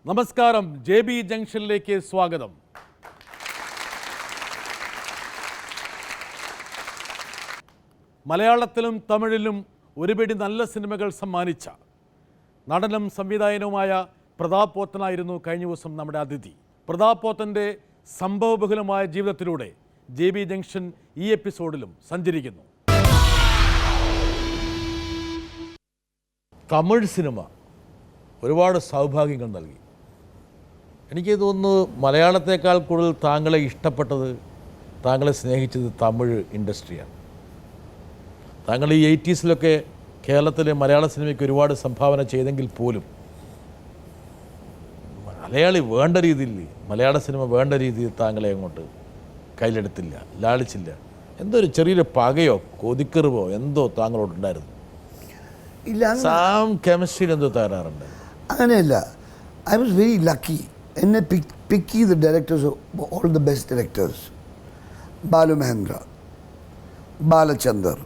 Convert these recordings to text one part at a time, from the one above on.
നമസ്കാരം, JB ജംഗ്ഷനിലേക്ക് സ്വാഗതം. മലയാളത്തിലും തമിഴിലും ഒരുപിടി നല്ല സിനിമകൾ സമ്മാനിച്ച നടനും സംവിധായകനുമായ പ്രതാപ് പോത്തനായിരുന്നു കഴിഞ്ഞ ദിവസം നമ്മുടെ അതിഥി. പ്രതാപ് പോത്തൻ്റെ സംഭവബഹുലമായ ജീവിതത്തിലൂടെ JB ജംഗ്ഷൻ ഈ എപ്പിസോഡിലും സഞ്ചരിക്കുന്നു. തമിഴ് സിനിമ ഒരുപാട് സൗഭാഗ്യങ്ങൾ നൽകി. എനിക്ക് തോന്നുന്നു മലയാളത്തേക്കാൾ കൂടുതൽ താങ്കളെ ഇഷ്ടപ്പെട്ടത്, താങ്കളെ സ്നേഹിച്ചത് തമിഴ് ഇൻഡസ്ട്രിയാണ്. താങ്കൾ ഈ 80s കേരളത്തിലെ മലയാള സിനിമയ്ക്ക് ഒരുപാട് സംഭാവന ചെയ്തെങ്കിൽ പോലും മലയാളി വേണ്ട രീതിയിൽ, മലയാള സിനിമ വേണ്ട രീതിയിൽ താങ്കളെ അങ്ങോട്ട് കയ്യിലെടുത്തില്ല, ലാളിച്ചില്ല. എന്തോ ഒരു ചെറിയൊരു പകയോ കൊതിക്കെറിവോ എന്തോ താങ്കളോടുണ്ടായിരുന്നു. സാം കെമിസ്ട്രിയിൽ എന്തോ തകരാറുണ്ട്. അങ്ങനെയല്ല, ഐ വാസ് വെരി ലക്കി. എന്നെ പിക്ക് ചെയ്ത directors, all the best directors, Balu Mahendra, Balachandar,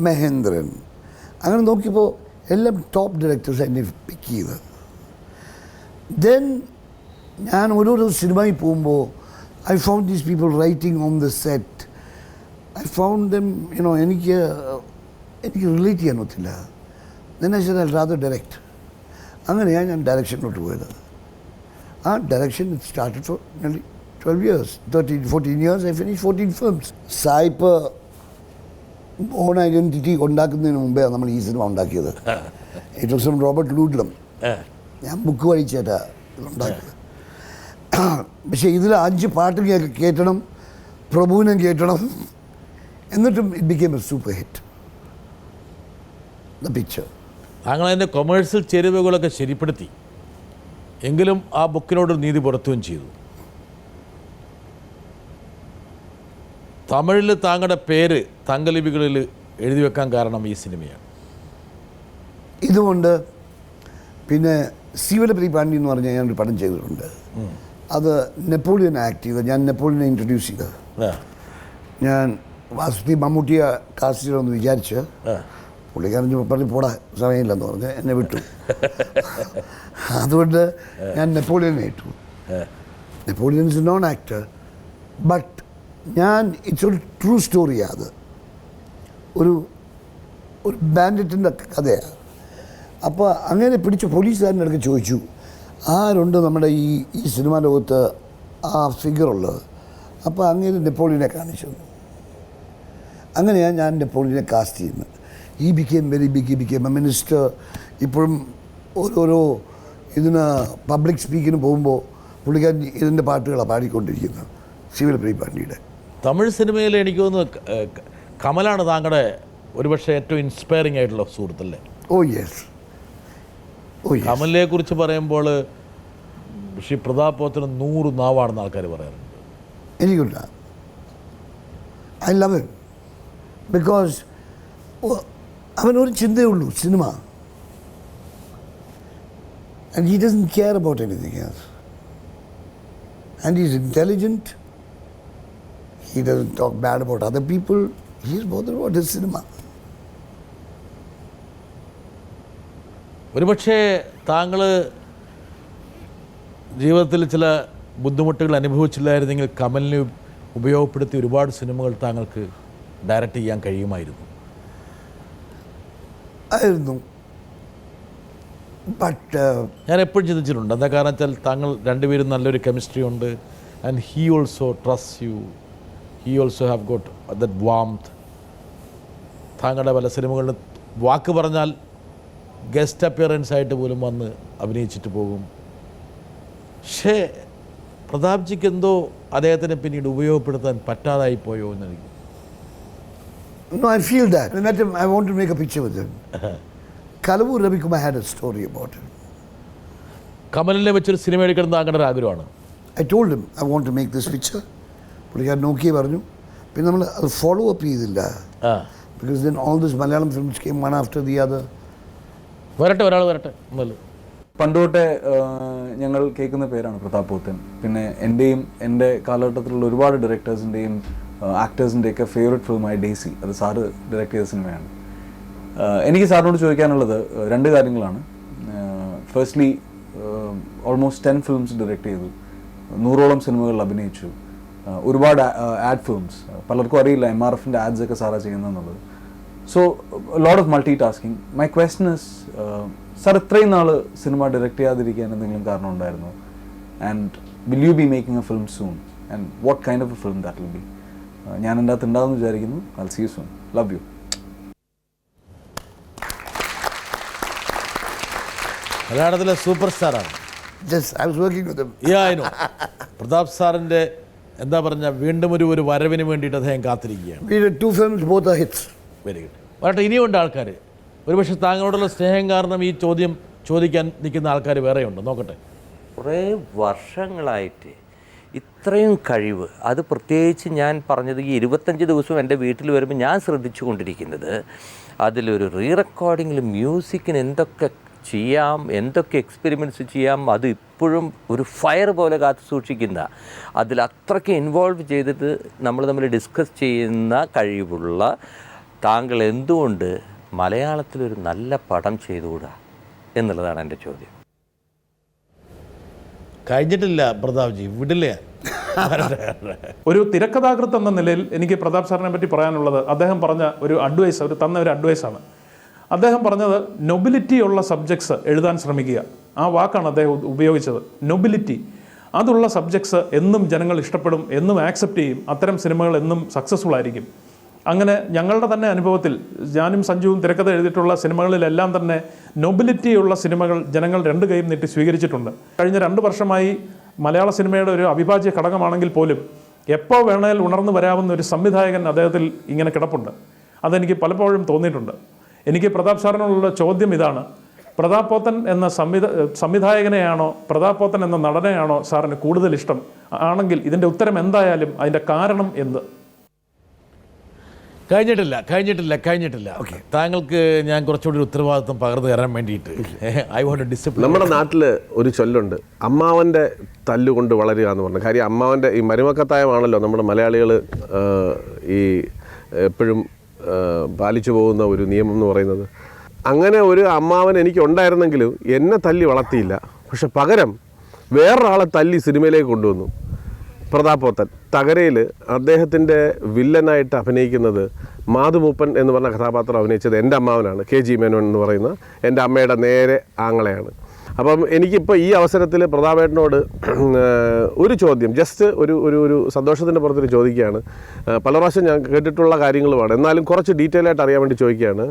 Mahendran, അങ്ങനെ നോക്കിയപ്പോൾ എല്ലാം ടോപ്പ് ഡയറക്ടേഴ്സ് എന്നെ പിക്ക് ചെയ്ത്. ദെൻ ഞാൻ ഓരോരോ സിനിമയിൽ പോകുമ്പോൾ I found these people writing on the set. I found them, you know, എനിക്ക് റിലേറ്റ് ചെയ്യാൻ പറ്റില്ല. Then I said I rather direct. അങ്ങനെയാണ് ഞാൻ ഡയറക്ഷനിലോട്ട് പോയത്. ആ direction started for nearly 12 years, 13-14 years. I finished 14 films. സായിപ്പ് ഓൺ ഐഡൻറ്റിറ്റി ഉണ്ടാക്കുന്നതിന് മുമ്പേ നമ്മൾ ഈ സിനിമ ഉണ്ടാക്കിയത്. It was from Robert Ludlum. ഞാൻ ബുക്ക് വായിച്ചേട്ടാ ഉണ്ടാക്കിയത്. പക്ഷേ ഇതിൽ 5 പാട്ട് കേട്ടണം, പ്രഭുവിനെ കേട്ടണം, എന്നിട്ടും it became A super hit. The picture. താങ്കൾ അതിൻ്റെ കൊമേഴ്സ്യൽ ചേരുവകളൊക്കെ ശരിപ്പെടുത്തി, എങ്കിലും ആ ബുക്കിനോട് നീതി പുറത്തുകയും ചെയ്തു. തമിഴിൽ താങ്കളുടെ പേര് തങ്കലിപികളിൽ എഴുതി വെക്കാൻ കാരണം ഈ സിനിമയാണ്. ഇതുകൊണ്ട് പിന്നെ സീവലപരി പാണ്ഡ്യ എന്ന് പറഞ്ഞാൽ ഞാനൊരു പടം ചെയ്തിട്ടുണ്ട്. അത് നെപ്പോളിയൻ ആക്ട് ചെയ്തത്, ഞാൻ നെപ്പോളിയനെ ഇൻട്രൊഡ്യൂസ് ചെയ്തത്. ഞാൻ വാസുദി മമ്മൂട്ടിയെ കാസ്റ്റ് ചെയ്യണമെന്ന് വിചാരിച്ച് പുള്ളിക്കാരൻ പറഞ്ഞ് പോടാ, സമയമില്ലെന്ന് പറഞ്ഞ് എന്നെ വിട്ടു. അതുകൊണ്ട് ഞാൻ നെപ്പോളിയനെ ഇട്ടു. Napoleon is known actor, but ഞാൻ ഇറ്റ്സ് ഒരു ട്രൂ സ്റ്റോറിയാണ്. അത് ഒരു ബാൻഡിറ്റിൻ്റെ കഥയാണ്. അപ്പോൾ അങ്ങനെ പിടിച്ച പോലീസുകാരൻ്റെ അടുത്ത് ചോദിച്ചു, ആരുണ്ട് നമ്മുടെ ഈ സിനിമ ലോകത്ത് ആ ഫിഗറുള്ളത്? അപ്പോൾ അങ്ങനെ നെപ്പോളിയനെ കാണിച്ചു. അങ്ങനെയാണ് ഞാൻ നെപ്പോളിയനെ കാസ്റ്റ് ചെയ്യുന്നത്. He became very big, he became a minister. ഇപ്പോഴും ഓരോരോ ഇതിന് പബ്ലിക് സ്പീക്കിന് പോകുമ്പോൾ പുള്ളിക്കാരൻ ഇതിൻ്റെ പാട്ടുകളാണ് പാടിക്കൊണ്ടിരിക്കുന്നത്, സീവലപരി പാണ്ഡ്യയുടെ. തമിഴ് സിനിമയിൽ എനിക്ക് തോന്നുന്നു കമലാണ് താങ്കളുടെ ഒരുപക്ഷെ ഏറ്റവും ഇൻസ്പയറിംഗ് ആയിട്ടുള്ള സുഹൃത്തല്ലേ? ഓ യെസ്, ഓ യെസ്. കമലിനെ കുറിച്ച് പറയുമ്പോൾ ശ്രീ പ്രതാപ് പോത്തന് 100 നാവാണെന്ന് ആൾക്കാർ പറയാറുണ്ട്. എനിക്കുണ്ട. ഐ ലവ് ഹിം ബിക്കോസ് അവനൊരു ചിന്തയേ ഉള്ളൂ, cinema. And he doesn't care about anything else. And he's intelligent. He doesn't talk bad about other people. He's bothered about his cinema. ഒരുപക്ഷെ താങ്കൾ ജീവിതത്തിൽ ചില ബുദ്ധിമുട്ടുകൾ അനുഭവിച്ചില്ലായിരുന്നെങ്കിൽ കമലിനെ ഉപയോഗപ്പെടുത്തി ഒരുപാട് സിനിമകൾ താങ്കൾക്ക് ഡയറക്റ്റ് ചെയ്യാൻ കഴിയുമായിരുന്നു. ആയിരുന്നു. ബട്ട് ഞാൻ എപ്പോഴും ചിന്തിച്ചിട്ടുണ്ട്. എന്താ കാരണം വെച്ചാൽ താങ്കൾ രണ്ടുപേരും നല്ലൊരു കെമിസ്ട്രി ഉണ്ട്. And he also trust you, he also have got that warmth. താങ്കളുടെ പല സിനിമകളിൽ വാക്ക് പറഞ്ഞാൽ ഗസ്റ്റ് അപ്പിയറൻസ് ആയിട്ട് പോലും വന്ന് അഭിനയിച്ചിട്ട് പോകും. പക്ഷേ പ്രതാപ്ജിക്ക് എന്തോ അദ്ദേഹത്തിനെ പിന്നീട് ഉപയോഗപ്പെടുത്താൻ പറ്റാതായി പോയോ എന്നെനിക്ക്. No, I feel that. I met him. I want to make a picture with him. Kalavu Ravikumar had a story about him. കമലിനെ വെച്ചൊരു സിനിമ എടുക്കണം താങ്കളുടെ ഒരു ആഗ്രഹമാണ്. I told him I want to make this picture. പുള്ളിക്കാരൻ നോക്കിയേ പറഞ്ഞു. പിന്നെ നമ്മൾ അത് ഫോളോ അപ്പ് ചെയ്തില്ല. Because then all these Malayalam films came one after the other. ഒരാൾ വരട്ടെ. പണ്ടുതൊട്ടേ ഞങ്ങൾ കേൾക്കുന്ന പേരാണ് പ്രതാപ് പോത്തൻ. പിന്നെ എൻ്റെയും എൻ്റെ കാലഘട്ടത്തിലുള്ള ഒരുപാട് ഡയറക്ടേഴ്സിൻ്റെയും ആക്ടേഴ്സിൻ്റെയൊക്കെ ഫേവറേറ്റ് ഫിലിമായ ഡേസി, അത് സാറ് ഡയറക്റ്റ് ചെയ്ത സിനിമയാണ്. എനിക്ക് സാറിനോട് ചോദിക്കാനുള്ളത് 2 കാര്യങ്ങളാണ്. ഫസ്റ്റ്ലി ഓൾമോസ്റ്റ് 10 ഫിലിംസ് ഡയറക്റ്റ് ചെയ്തു, 100ഓളം സിനിമകളിൽ അഭിനയിച്ചു, ഒരുപാട് ആഡ് ഫിലിംസ്. പലർക്കും അറിയില്ല MRFൻ്റെ ആഡ്സ് ഒക്കെ സാറാ ചെയ്യുന്നതെന്നുള്ളത്. So lot of multi tasking. My question is, sir ഇത്രയും നാൾ സിനിമ ഡയറക്റ്റ് ചെയ്യാതിരിക്കാൻ എന്തെങ്കിലും കാരണം ഉണ്ടായിരുന്നോ? And will you be making a film soon? And what kind of a film that will be? ഞാൻ എൻ്റെ അകത്ത് ഉണ്ടാകുമെന്ന് വിചാരിക്കുന്നു. I will see you soon. Love you. മലയാളത്തിലെ സൂപ്പർ സ്റ്റാറാണ്. Just, I was working with him. Pratap സാറിൻ്റെ എന്താ പറഞ്ഞ വീണ്ടും ഒരു വരവിന് വേണ്ടിയിട്ട് അദ്ദേഹം കാത്തിരിക്കുകയാണ്. We did 2 films, both are hits. Very good. പറയട്ടെ, ഇനിയുണ്ട് ആൾക്കാർ. ഒരുപക്ഷെ താങ്കളോടുള്ള സ്നേഹം കാരണം ഈ ചോദ്യം ചോദിക്കാൻ നിൽക്കുന്ന ആൾക്കാർ വേറെയുണ്ട്. നോക്കട്ടെ. കുറേ വർഷങ്ങളായിട്ട് ഇത്രയും കഴിവ്, അത് പ്രത്യേകിച്ച് ഞാൻ പറഞ്ഞത് ഈ 25 ദിവസവും എൻ്റെ വീട്ടിൽ വരുമ്പോൾ ഞാൻ ശ്രദ്ധിച്ചു കൊണ്ടിരിക്കുന്നത് അതിലൊരു റീ റെക്കോർഡിങ്ങിൽ മ്യൂസിക്കിന് എന്തൊക്കെ ചെയ്യാം, എന്തൊക്കെ എക്സ്പെരിമെൻറ്റ്സ് ചെയ്യാം, അത് ഇപ്പോഴും ഒരു ഫയർ പോലെ കാത്തു സൂക്ഷിക്കുന്ന, അതിൽ അത്രയ്ക്ക് ഇൻവോൾവ് ചെയ്തിട്ട് നമ്മൾ തമ്മിൽ ഡിസ്കസ് ചെയ്യുന്ന കഴിവുള്ള താങ്കൾ എന്തുകൊണ്ട് മലയാളത്തിലൊരു നല്ല പടം ചെയ്തുകൂടാ എന്നുള്ളതാണ് എൻ്റെ ചോദ്യം. കഴിഞ്ഞിട്ടില്ല പ്രതാപ്ജി, വിടില്ല. ഒരു തിരക്കഥാകൃത്ത് എന്ന നിലയിൽ എനിക്ക് പ്രതാപ് സാറിനെ പറ്റി പറയാനുള്ളത്, അദ്ദേഹം പറഞ്ഞ ഒരു അഡ്വൈസ്, തന്ന ഒരു അഡ്വൈസാണ്. അദ്ദേഹം പറഞ്ഞത് നൊബിലിറ്റി ഉള്ള സബ്ജക്ട്സ് എഴുതാൻ ശ്രമിക്കുക. ആ വാക്കാണ് അദ്ദേഹം ഉപയോഗിച്ചത്, നൊബിലിറ്റി. അതുള്ള സബ്ജക്ട്സ് എന്നും ജനങ്ങൾ ഇഷ്ടപ്പെടും, എന്നും ആക്സെപ്റ്റ് ചെയ്യും. അത്തരം സിനിമകൾ എന്നും സക്സസ്ഫുൾ ആയിരിക്കും. അങ്ങനെ ഞങ്ങളുടെ തന്നെ അനുഭവത്തിൽ ഞാനും സഞ്ജുവും തിരക്കഥ എഴുതിയിട്ടുള്ള സിനിമകളിലെല്ലാം തന്നെ നൊബിലിറ്റിയുള്ള സിനിമകൾ ജനങ്ങൾ 2 കൈയും നീട്ടി സ്വീകരിച്ചിട്ടുണ്ട്. കഴിഞ്ഞ 2 വർഷമായി മലയാള സിനിമയുടെ ഒരു അവിഭാജ്യ ഘടകമാണെങ്കിൽ പോലും എപ്പോൾ വേണേൽ ഉണർന്നു വരാവുന്ന ഒരു സംവിധായകൻ അദ്ദേഹത്തിൽ ഇങ്ങനെ കിടപ്പുണ്ട്. അതെനിക്ക് പലപ്പോഴും തോന്നിയിട്ടുണ്ട്. എനിക്ക് പ്രതാപ് സാറിനുള്ള ചോദ്യം ഇതാണ്: പ്രതാപ് പോത്തൻ എന്ന സംവിധായകനെയാണോ പ്രതാപ് പോത്തൻ എന്ന നടനെയാണോ സാറിന് കൂടുതൽ ഇഷ്ടം? ആണെങ്കിൽ ഇതിൻ്റെ ഉത്തരം എന്തായാലും അതിൻ്റെ കാരണം എന്ത്? കഴിഞ്ഞിട്ടില്ല. താങ്കൾക്ക് ഞാൻ കുറച്ചുകൂടി ഉത്തരവാദിത്വം പകർന്നു തരാൻ വേണ്ടിയിട്ട് ഐ വോണ്ട് ഡിസിപ്ലിൻ. നമ്മുടെ നാട്ടിൽ ഒരു ചൊല്ലുണ്ട്, അമ്മാവൻ്റെ തല്ലുകൊണ്ട് വളരുക എന്ന് പറഞ്ഞു. കാര്യം അമ്മാവൻ്റെ ഈ മരുമക്കത്തായമാണല്ലോ നമ്മുടെ മലയാളികൾ ഈ എപ്പോഴും പാലിച്ചു പോകുന്ന ഒരു നിയമം എന്ന് പറയുന്നത്. അങ്ങനെ ഒരു അമ്മാവൻ എനിക്ക് ഉണ്ടായിരുന്നെങ്കിലും എന്നെ തല്ലി വളർത്തിയില്ല. പക്ഷെ പകരം വേറൊരാളെ തല്ലി സിനിമയിലേക്ക് കൊണ്ടുവന്നു. പ്രതാപ് പോത്തൻ തകരയിൽ അദ്ദേഹത്തിൻ്റെ വില്ലനായിട്ട് അഭിനയിക്കുന്നത് മാധുമൂപ്പൻ എന്ന് പറഞ്ഞ കഥാപാത്രം അഭിനയിച്ചത് എൻ്റെ അമ്മാവനാണ്, KG മേനോൻ എന്ന് പറയുന്ന എൻ്റെ അമ്മയുടെ നേരെ ആങ്ങളെയാണ്. അപ്പം എനിക്കിപ്പോൾ ഈ അവസരത്തിൽ പ്രതാപേട്ടനോട് ഒരു ചോദ്യം, ജസ്റ്റ് ഒരു സന്തോഷത്തിൻ്റെ പുറത്തൊരു ചോദിക്കുകയാണ്. പല പ്രാവശ്യം ഞാൻ കേട്ടിട്ടുള്ള കാര്യങ്ങളുമാണ്, എന്നാലും കുറച്ച് ഡീറ്റെയിൽ ആയിട്ട് അറിയാൻ വേണ്ടി ചോദിക്കുകയാണ്.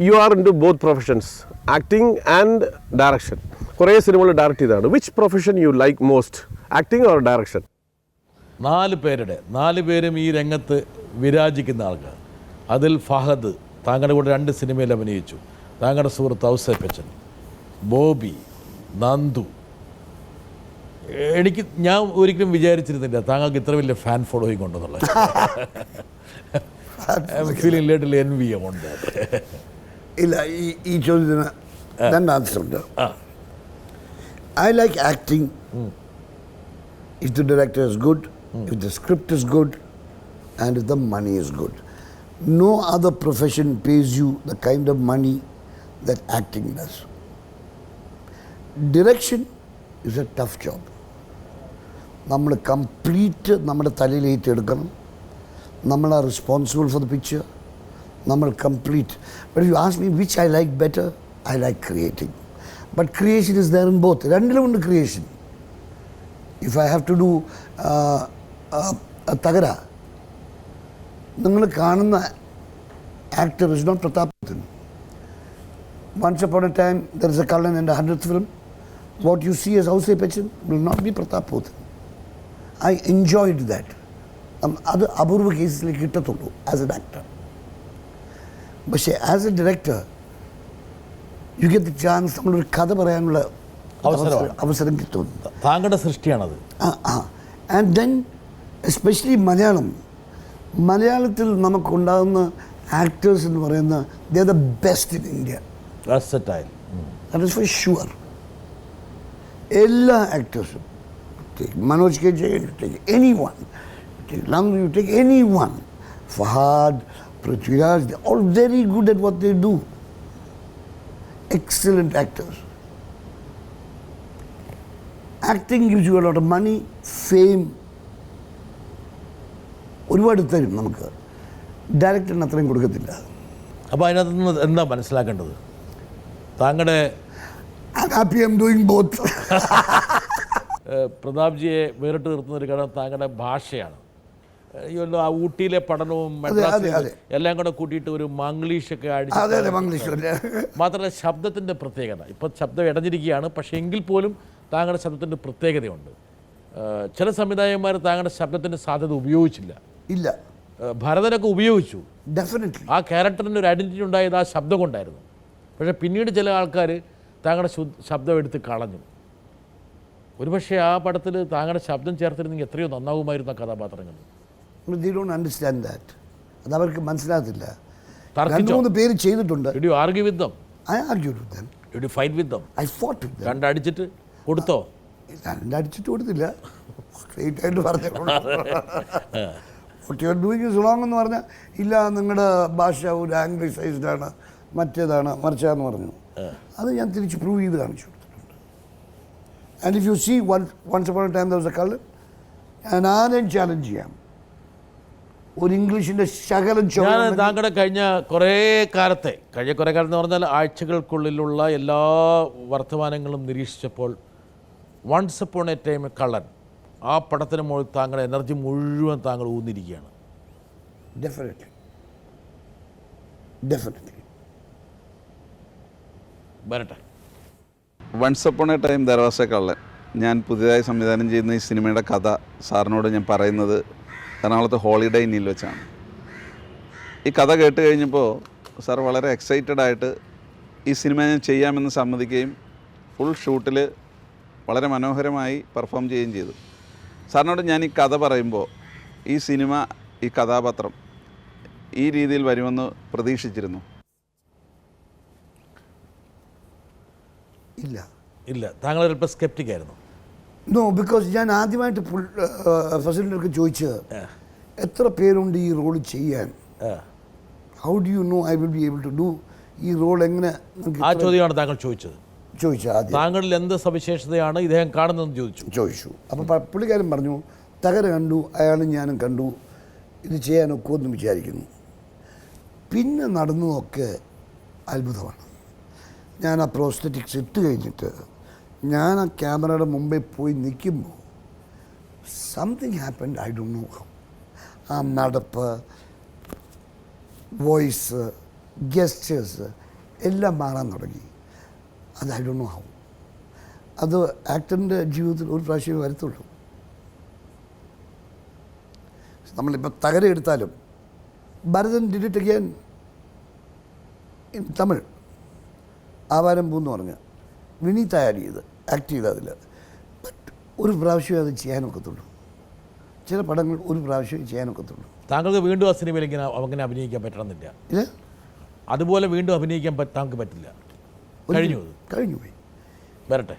You are into both professions, acting and direction. കുറേ സിനിമകൾ ഡയറക്റ്റ് ചെയ്തതാണ്. Which profession you like most, acting or direction? 4 പേരും ഈ രംഗത്ത് വിരാജിക്കുന്ന ആൾക്കാർ. അതിൽ ഫഹദ് താങ്കളുടെ കൂടെ 2 സിനിമയിൽ അഭിനയിച്ചു. താങ്കളുടെ സുഹൃത്ത് ഔസേപ്പച്ചൻ, ബോബി, നന്ദു. ഞാൻ ഒരിക്കലും വിചാരിച്ചിരുന്നില്ല താങ്കൾക്ക് ഇത്ര വലിയ ഫാൻ ഫോളോയിങ് ഉണ്ടെന്നുള്ളത്. Feeling little envy on that. ഇല്ല, ഈ ചോദ്യത്തിന് 2 ആൻസർ ഉണ്ട്. I like acting if the director is good, if the script is good, and if the money is good. No other profession pays you the kind of money that acting does. Direction is a tough job. നമ്മൾ complete നമ്മുടെ തലയിൽ ഏറ്റെടുക്കണം. നമ്മൾ are responsible for the picture. നമ്മൾ complete. But if you ask me which I like better, I like creating. But creation is there in both. രണ്ടിലുമുണ്ട് creation. If I have to do തകര, നിങ്ങൾ കാണുന്ന actor is not Pratap Potan. Once upon a time, there is a Kallan in the 100th film. What you see as Auseppachan will not be Pratap Potan. I enjoyed that. അത് അപൂർവ കേസിലേക്ക് കിട്ടത്തുള്ളൂ as an actor. പക്ഷേ as A director you get the chance, നമ്മളൊരു കഥ പറയാനുള്ള അവസരം കിട്ടും. താങ്കളുടെ സൃഷ്ടിയാണത്. ആൻഡ് ദെൻ എസ്പെഷ്യലി മലയാളത്തിൽ നമുക്കുണ്ടാകുന്ന ആക്ടേഴ്സ് എന്ന് പറയുന്ന they are the best in India. That is for sure. എല്ലാ ആക്ടേഴ്സും, Manoj K Jayan, take anyone, you take anyone, Fahad, Prithviraj, they're all very good at what they do. Excellent actors. Acting gives you a lot of money, fame, ഒരുപാട് തരും നമുക്ക്. ഡയറക്ടറിന് അത്രയും കൊടുക്കത്തില്ല. അപ്പോൾ അതിനകത്ത് നിന്ന് എന്താ മനസ്സിലാക്കേണ്ടത്? താങ്കളുടെ I'm happy I'm doing both. പ്രതാപ്ജിയെ വേറിട്ട് നിർത്തുന്ന ഒരു ഘടകം താങ്കളുടെ ഭാഷയാണ്. ഈ ആ ഊട്ടിയിലെ പഠനവും അതെ. മദ്രാസിലെ എല്ലാം കൂടെ കൂട്ടിയിട്ട് ഒരു മംഗ്ലീഷൊക്കെ അതെ, മംഗ്ലീഷ്. മാത്രമല്ല ശബ്ദത്തിൻ്റെ പ്രത്യേകത. ഇപ്പം ശബ്ദം ഇടഞ്ഞിരിക്കുകയാണ്, പക്ഷേ എങ്കിൽ പോലും താങ്കളുടെ ശബ്ദത്തിൻ്റെ പ്രത്യേകതയുണ്ട്. ചില സംവിധായകന്മാർ താങ്കളുടെ ശബ്ദത്തിൻ്റെ സാധ്യത ഉപയോഗിച്ചില്ല. ഇല്ല, ഭരതനൊക്കെ ഉപയോഗിച്ചു. ഡെഫിനറ്റ്ലി. ആ ക്യാരക്ടറിന് ഒരു ഐഡൻറ്റിറ്റി ഉണ്ടായത് ആ ശബ്ദം കൊണ്ടായിരുന്നു. പക്ഷേ പിന്നീട് ചില ആൾക്കാർ താങ്കളുടെ ശബ്ദം എടുത്ത് കളഞ്ഞു. ഒരുപക്ഷെ ആ പടത്തിൽ താങ്കളുടെ ശബ്ദം ചേർത്തിരുന്നെങ്കിൽ എത്രയോ നന്നാവുമായിരുന്നു ആ കഥാപാത്രങ്ങൾ. They don't understand that. അത് അവർക്ക് മനസ്സിലാകത്തില്ല. തർക്കിച്ചോ? 2-3 പേര് ചെയ്തിട്ടുണ്ട്. Did you argue with them? I argued with them. Did you fight with them? I fought with them. കണ്ടടിച്ചിട്ട് കൊടുത്തോ? അടിച്ചിട്ട് കൊടുത്തില്ല, സ്ട്രെയിറ്റ് ആയിട്ട് പറഞ്ഞു. What you are doing is wrong എന്ന് പറഞ്ഞാൽ, ഇല്ല നിങ്ങളുടെ ഭാഷ ഒരു ആംഗ്ലിസൈസ്ഡ് ആണ്, മറ്റേതാണ് മറിച്ചാന്ന് പറഞ്ഞു. അത് ഞാൻ തിരിച്ച് പ്രൂവ് ചെയ്ത് കാണിച്ചു കൊടുത്തിട്ടുണ്ട്. And if you see once upon a time there was a കള്ളൻ, ഞാൻ ആരെയും ചാലഞ്ച് ചെയ്യാം. ഒരു ഇംഗ്ലീഷിൻ്റെ ശകലം ഞാൻ താങ്കളുടെ കഴിഞ്ഞ കുറേ കാലത്തെ എന്ന് പറഞ്ഞാൽ ആഴ്ചകൾക്കുള്ളിലുള്ള എല്ലാ വർത്തമാനങ്ങളും നിരീക്ഷിച്ചപ്പോൾ വൺസ് അപ്പോൺ എ ടൈം കള്ളൻ ആ പടത്തിന് മുകളിൽ താങ്കളുടെ എനർജി മുഴുവൻ താങ്കൾ ഊന്നിരിക്കുകയാണ്. ഡെഫിനറ്റ്ലി വരട്ടെ. Once upon a time there was a കള്ളൻ. ഞാൻ പുതിയതായി സംവിധാനം ചെയ്യുന്ന ഈ സിനിമയുടെ കഥ സാറിനോട് ഞാൻ പറയുന്നത് എറണാകുളത്ത് ഹോളിഡേ ഇന്നിൽ വെച്ചാണ്. ഈ കഥ കേട്ട് കഴിഞ്ഞപ്പോൾ സാർ വളരെ എക്സൈറ്റഡ് ആയിട്ട് ഈ സിനിമ ഞാൻ ചെയ്യാമെന്ന് സമ്മതിക്കുകയും ഫുൾ ഷൂട്ടിൽ വളരെ മനോഹരമായി പെർഫോം ചെയ്യുകയും ചെയ്തു. സാറിനോട് ഞാൻ ഈ കഥ പറയുമ്പോൾ ഈ സിനിമ, ഈ കഥാപാത്രം ഈ രീതിയിൽ വരുമെന്ന് പ്രതീക്ഷിച്ചിരുന്നു? ഇല്ല, താങ്കൾ ചിലപ്പോൾ സ്കെപ്റ്റിക് ആയിരുന്നു. നോ, ബിക്കോസ് ഞാൻ ആദ്യമായിട്ട് ഫസിലിനൊക്കെ ചോദിച്ചത് എത്ര പേരുണ്ട് ഈ റോൾ ചെയ്യാൻ, how do you know I will be able to do ഈ റോൾ, എങ്ങനെ ആ ചോദ്യമാണ് താങ്കൾ ചോദിച്ചത്. ആദ്യം താങ്കളിൽ എന്ത് സവിശേഷതയാണ് ഇദ്ദേഹം കാണുന്നതെന്ന് ചോദിച്ചു. അപ്പോൾ പുള്ളിക്കാരൻ പറഞ്ഞു, തകര കണ്ടു, അയാളും ഞാനും കണ്ടു, ഇത് ചെയ്യാനൊക്കെ എന്ന് വിചാരിക്കുന്നു. പിന്നെ നടന്നതൊക്കെ അത്ഭുതമാണ്. ഞാൻ ആ പ്രോസ്തറ്റിക്സ് ഇട്ട് കഴിഞ്ഞിട്ട് ഞാൻ ആ ക്യാമറയുടെ മുമ്പിൽ പോയി നിൽക്കുമ്പോൾ something happened, I don't know how. ആ നടപ്പ്, വോയിസ്, ഗെസ്റ്റേഴ്സ് എല്ലാം മാറാൻ തുടങ്ങി. അത് ഐ ഡോണ്ട് നോ ഹൗ. അത് ആക്ടറിൻ്റെ ജീവിതത്തിൽ ഒരു പ്രാവശ്യമേ വരത്തുള്ളൂ. നമ്മളിപ്പോൾ തകര എടുത്താലും Bharathan did it again in Tamil, Avaram പൂന്ന് പറഞ്ഞ വിനീത് ആഡ് ചെയ്ത് ആക്ട് ചെയ്ത് അതിൽ. ബട്ട് ഒരു പ്രാവശ്യമേ അത് ചെയ്യാനൊക്കത്തുള്ളൂ. ചില പടങ്ങൾ ഒരു പ്രാവശ്യമേ ചെയ്യാനൊക്കത്തുള്ളൂ. താങ്കൾക്ക് വീണ്ടും ആ സിനിമയിൽ അങ്ങനെ അഭിനയിക്കാൻ പറ്റണമെന്നില്ല. ഇല്ല, അതുപോലെ വീണ്ടും അഭിനയിക്കാൻ താങ്കൾക്ക് പറ്റില്ല. കഴിഞ്ഞു പോയി. വരട്ടെ.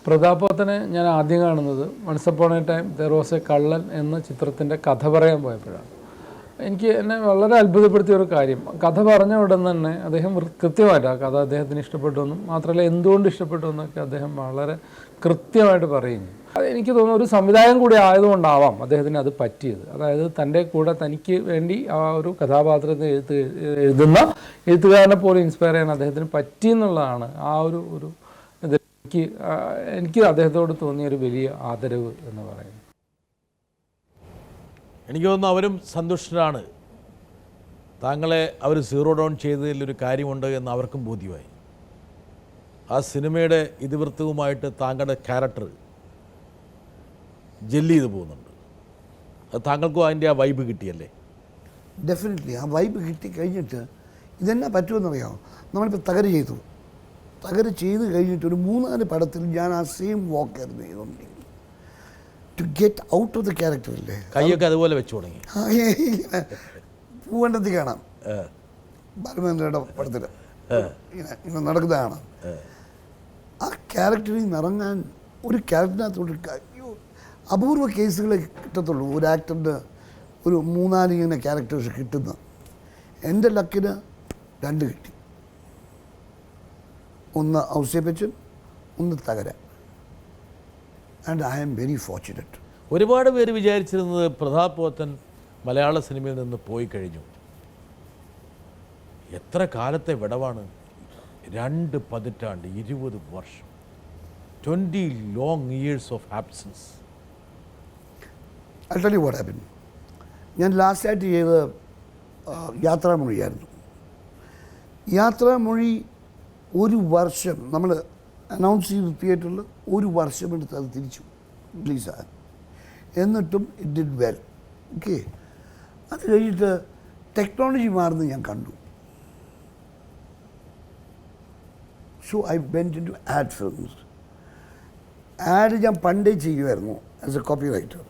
പ്രതാപോത്തനെ ഞാൻ ആദ്യം കാണുന്നത് once upon a time there was a കള്ളൻ എന്ന ചിത്രത്തിൻ്റെ കഥ പറയാൻ പോയപ്പോഴാണ്. എന്നെ വളരെ അത്ഭുതപ്പെടുത്തിയ ഒരു കാര്യം, കഥ പറഞ്ഞ ഉടൻ തന്നെ അദ്ദേഹം കൃത്യമായിട്ട് ആ കഥ അദ്ദേഹത്തിന് ഇഷ്ടപ്പെട്ടു എന്നും മാത്രമല്ല എന്തുകൊണ്ട് ഇഷ്ടപ്പെട്ടു എന്നൊക്കെ അദ്ദേഹം വളരെ കൃത്യമായിട്ട് പറയുന്നു. എനിക്ക് തോന്നുന്നു ഒരു സംവിധായകൻ കൂടി ആയതുകൊണ്ടാവാം അദ്ദേഹത്തിന് അത് പറ്റിയത്. അതായത് തൻ്റെ കൂടെ തനിക്ക് വേണ്ടി ആ ഒരു കഥാപാത്രത്തെ എഴുതുന്ന എഴുത്തുകാരനെ പോലെ ഇൻസ്പയർ ചെയ്യാൻ അദ്ദേഹത്തിന് പറ്റിയെന്നുള്ളതാണ് ആ ഒരു ഇത് എനിക്ക് അദ്ദേഹത്തോട് തോന്നിയൊരു വലിയ ആദരവ് എന്ന് പറയുന്നത്. എനിക്ക് തോന്നുന്നു അവരും സന്തുഷ്ടരാണ്. താങ്കളെ അവർ സീറോ ഡൗൺ ചെയ്തതിലൊരു കാര്യമുണ്ട് എന്ന് അവർക്കും ബോധ്യമായി. ആ സിനിമയുടെ ഇതിവൃത്തവുമായിട്ട് താങ്കളുടെ ക്യാരക്ടർ ജെല്ലി ചെയ്ത് പോകുന്നുണ്ട്. അത് താങ്കൾക്കും അതിൻ്റെ ആ വൈബ് കിട്ടിയല്ലേ? ഡെഫിനറ്റ്ലി ആ വൈബ് കിട്ടി കഴിഞ്ഞിട്ട് ഇതെന്നാ പറ്റുമെന്നറിയാമോ, നമ്മളിപ്പോൾ തകര ചെയ്ത് കഴിഞ്ഞിട്ട് ഒരു 3-4 പടത്തിൽ ഞാൻ ആ സെയിം വാക്കായിരുന്നു ചെയ്തുകൊണ്ടിരിക്കുന്നത്. To get out of the character അല്ലേ, കൈയൊക്കെ അതുപോലെ വെച്ച് തുടങ്ങി. പൂവണ്ടത്തിൽ കാണാം, ബാലമേന്ദ്രയുടെ പടത്തിൽ ഇങ്ങനെ നടക്കുന്ന കാണാം. ആ ക്യാരക്ടറിൽ നിന്ന് ഇറങ്ങാൻ ഒരു ക്യാരക്ടറിനകത്തോട്ട് അപൂർവ കേസുകളെ കിട്ടത്തുള്ളൂ. ഒരു ആക്ടറിൻ്റെ ഒരു 3-4 ഇങ്ങനെ ക്യാരക്ടേഴ്സ് കിട്ടുന്ന. എൻ്റെ ലക്കിന് 2 കിട്ടി. ഒന്ന് ഔസേപ്പച്ചൻ, ഒന്ന് തകര. and I am very fortunate. ഒരുപാട് പേര് വിചാരിച്ചിരുന്നത് പ്രതാപ് പോത്തൻ മലയാള സിനിമയിൽ നിന്ന് പോയി കഴിഞ്ഞു. എത്ര കാലത്തെ വിടവാണ്? 2 പതിറ്റാണ്ട്, 20 വർഷം, 20 long years of absence. I'll tell you what happened. ഞാൻ ലാസ്റ്റായിട്ട് ചെയ്ത യാത്രാമൊഴിയായിരുന്നു. യാത്രാമൊഴി 1 വർഷം നമ്മൾ അനൗൺസ് ചെയ്ത് തിയേറ്ററിൽ 1 വർഷം എടുത്ത് അത് തിരിച്ചു റിലീസാണ്. എന്നിട്ടും ഇറ്റ് ഡിഡ് വെൽ. ഓക്കെ, അത് കഴിഞ്ഞിട്ട് ടെക്നോളജി മാറുന്നത് ഞാൻ കണ്ടു. So I went into ad films. Ad ഞാൻ പണ്ടേ ചെയ്യുമായിരുന്നു ആസ് എ കോപ്പി റൈറ്റർ.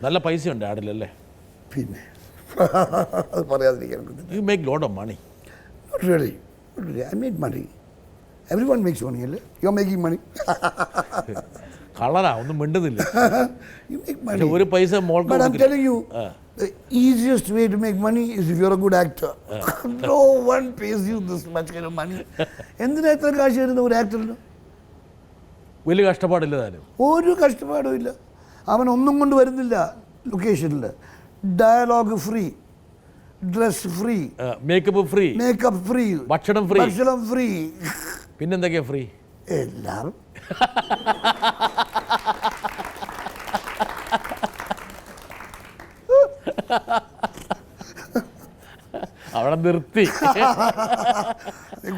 നല്ല പൈസയുണ്ട് ആഡിലല്ലേ? പിന്നെ അത് പറയാതിരിക്കാൻ പറ്റില്ല. You make lot of money. Not really, I make money. Everyone makes money അല്ലേ? You are making money. കളറാ, ഒന്നും മിണ്ടുന്നില്ല. You make money. ഒരു പൈസ മോൾക്ക് But I'm telling you, the easiest way to make money is if you're a good actor. No one pays you this much kind of money. എന്തിനാ എത്ര കാശ് തരുന്ന ഒരു ആക്ടറിന്? വലിയ കഷ്ടപ്പാടില്ല താനും. ഒരു കഷ്ടപ്പാടും ഇല്ല. അവൻ ഒന്നും കൊണ്ട് വരുന്നില്ല ലൊക്കേഷനിൽ. Dialogue free, dress free, makeup free, makeup free, ഭക്ഷണം ഫ്രീ. ഭക്ഷണം ഫ്രീ, പിന്നെന്തൊക്കെയാ ഫ്രീ? എല്ലാം. അവിടെ നിർത്തി.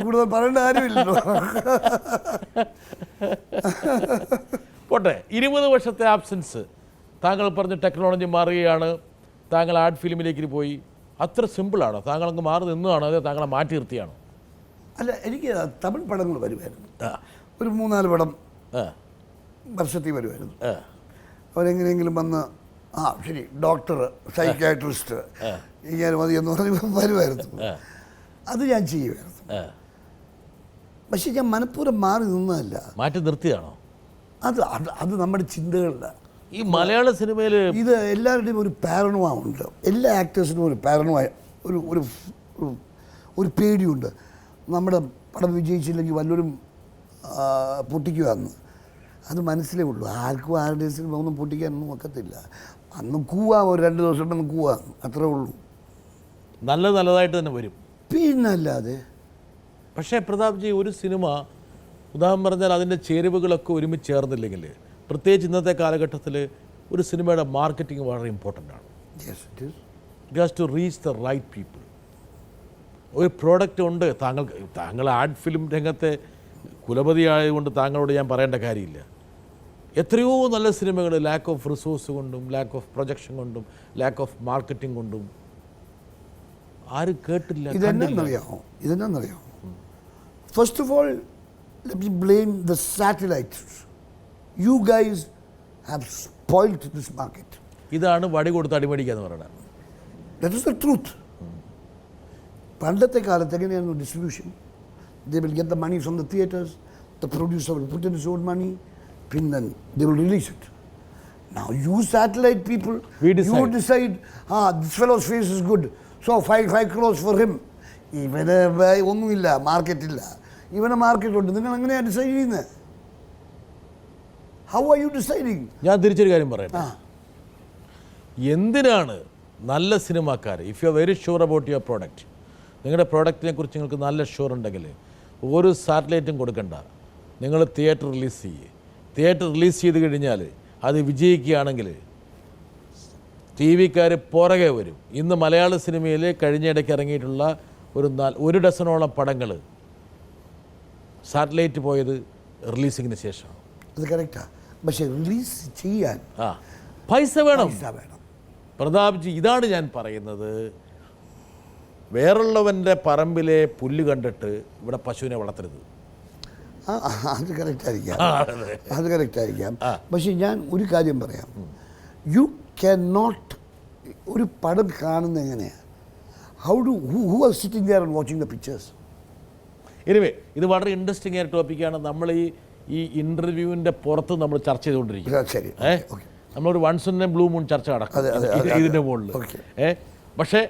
കൂടുതൽ പറയേണ്ട കാര്യമില്ലല്ലോ. പോട്ടെ, 20 വർഷത്തെ ആബ്സെൻസ്. താങ്കൾ പറഞ്ഞ ടെക്നോളജി മാറുകയാണ്, താങ്കൾ ആർട്ട് ഫിലിമിലേക്ക് പോയി. അത്ര സിമ്പിളാണോ? താങ്കൾ അങ്ങ് മാറി നിന്നതാണോ, അതോ താങ്കളെ മാറ്റി നിർത്തിയാണോ? അല്ല, എനിക്ക് തമിഴ് പടങ്ങൾ വരുമായിരുന്നു. ഒരു 3-4 പടം വർഷത്തിൽ വരുമായിരുന്നു. അവരെങ്ങനെയെങ്കിലും വന്ന് ശരി ഡോക്ടർ, സൈക്കാട്രിസ്റ്റ്, ഇങ്ങനെ മതി എന്ന് പറഞ്ഞ് വരുമായിരുന്നു. അത് ഞാൻ ചെയ്യുമായിരുന്നു. പക്ഷെ ഞാൻ മനഃപൂർവ്വം മാറി നിന്നതല്ല, മാറ്റി നിർത്തിയാണോ? അത് അത് നമ്മുടെ ചിന്തകളിലാണ്. ഈ മലയാള സിനിമയിൽ ഇത് എല്ലാവരുടെയും ഒരു പാരനോയ ഉണ്ട്. എല്ലാ ആക്ടേഴ്സിനും ഒരു പാരനോയ, ഒരു ഒരു ഒരു പേടിയുണ്ട്. നമ്മുടെ പടം വിജയിച്ചില്ലെങ്കിൽ വല്ലവരും പൊട്ടിക്കുവാന്ന്. അത് മനസ്സിലേ ഉള്ളൂ. ആർക്കും ആരുടെ സിനിമ ഒന്നും പൊട്ടിക്കാനൊന്നും ഒക്കത്തില്ല. അന്ന് കൂവാം, ഒരു 2 ദിവസം ഉണ്ടെന്ന് കൂവാം, അത്രേ ഉള്ളൂ. നല്ലതായിട്ട് തന്നെ വരും പിന്നല്ലാതെ. പക്ഷേ പ്രതാപ് ജി, ഒരു സിനിമ ഉദാഹരണം പറഞ്ഞാൽ അതിൻ്റെ ചേരുവകളൊക്കെ ഒരുമിച്ച് ചേർന്നില്ലെങ്കിൽ, പ്രത്യേകിച്ച് ഇന്നത്തെ കാലഘട്ടത്തിൽ ഒരു സിനിമയുടെ മാർക്കറ്റിംഗ് വളരെ ഇമ്പോർട്ടൻ്റ് ആണ്. It has to reach the right people. ഒരു പ്രോഡക്റ്റ് ഉണ്ട്. താങ്കൾ ആർട്ട് ഫിലിം രംഗത്തെ കുലപതി ആയതുകൊണ്ട് താങ്കളോട് ഞാൻ പറയേണ്ട കാര്യമില്ല. എത്രയോ നല്ല സിനിമകൾ ലാക്ക് ഓഫ് റിസോഴ്സ് കൊണ്ടും, ലാക്ക് ഓഫ് പ്രൊജക്ഷൻ കൊണ്ടും, ലാക്ക് ഓഫ് മാർക്കറ്റിംഗ് കൊണ്ടും ആരും കേട്ടില്ല. ഇതെന്നറിയാമോ? First of all let me blame the satellite. You guys have spoiled this market. ഇതാണ് വടി കൊടുത്ത് അടിമടിക്കുക എന്ന് പറയുന്നത്. That is the truth. പണ്ടത്തെ കാലത്ത് എങ്ങനെയായിരുന്നു distribution? They will get the money from the theatres, the producer will put in his own money, then they will release it. Now you satellite people, we decide. You decide, this fellow's face is good, so 5 crores for him. ഇവന് ഒന്നുമില്ല, മാർക്കറ്റില്ല. ഇവന് മാർക്കറ്റുണ്ട്. നിങ്ങൾ എങ്ങനെയാണ് decide ചെയ്യുന്നത്? How are you deciding? ഞാൻ തിരിച്ചൊരു കാര്യം പറയട്ടെ. എന്തിനാണ് നല്ല സിനിമാക്കാർ, if you are very sure about your product, നിങ്ങളുടെ പ്രോഡക്റ്റിനെ കുറിച്ച് നിങ്ങൾക്ക് നല്ല ഷുവർ ഉണ്ടെങ്കിൽ ഒരു സാറ്റലൈറ്റും കൊടുക്കണ്ട, നിങ്ങൾ തിയേറ്റർ റിലീസ് ചെയ്യുക. തിയേറ്റർ റിലീസ് ചെയ്ത് കഴിഞ്ഞാൽ അത് വിജയിക്കുകയാണെങ്കിൽ ടി വിക്കാർ പുറകെ വരും. ഇന്ന് മലയാള സിനിമയിൽ കഴിഞ്ഞിടയ്ക്ക് ഇറങ്ങിയിട്ടുള്ള ഒരു ഡസനോളം പടങ്ങൾ സാറ്റലൈറ്റ് പോയത് റിലീസിങ്ങിന് ശേഷമാണ്. അത് കറക്റ്റാണ്. പക്ഷേ റിലീസ് ചെയ്യാൻ പൈസ വേണം. പ്രതാപ് ജി, ഇതാണ് ഞാൻ പറയുന്നത്. വേറുള്ളവൻ്റെ പറമ്പിലെ പുല്ല് കണ്ടിട്ട് ഇവിടെ പശുവിനെ വളർത്തരുത്. അത് കറക്റ്റായിരിക്കാം. പക്ഷേ ഞാൻ ഒരു കാര്യം പറയാം. യു ക്യാൻ നോട്ട് ഒരു പടം കാണുന്നത് എങ്ങനെയാണ്? Who are sitting there and watching the pictures? Anyway, ഇത് വളരെ ഇൻട്രസ്റ്റിംഗ് ആയ ടോപ്പിക്കാണ്. നമ്മൾ ഈ ഇൻ്റർവ്യൂവിൻ്റെ പുറത്ത് നമ്മൾ ചർച്ച ചെയ്തുകൊണ്ടിരിക്കും. നമ്മളൊരു once in a blue moon ചർച്ച നടക്കും ഇതിൻ്റെ മുകളിൽ. പക്ഷേ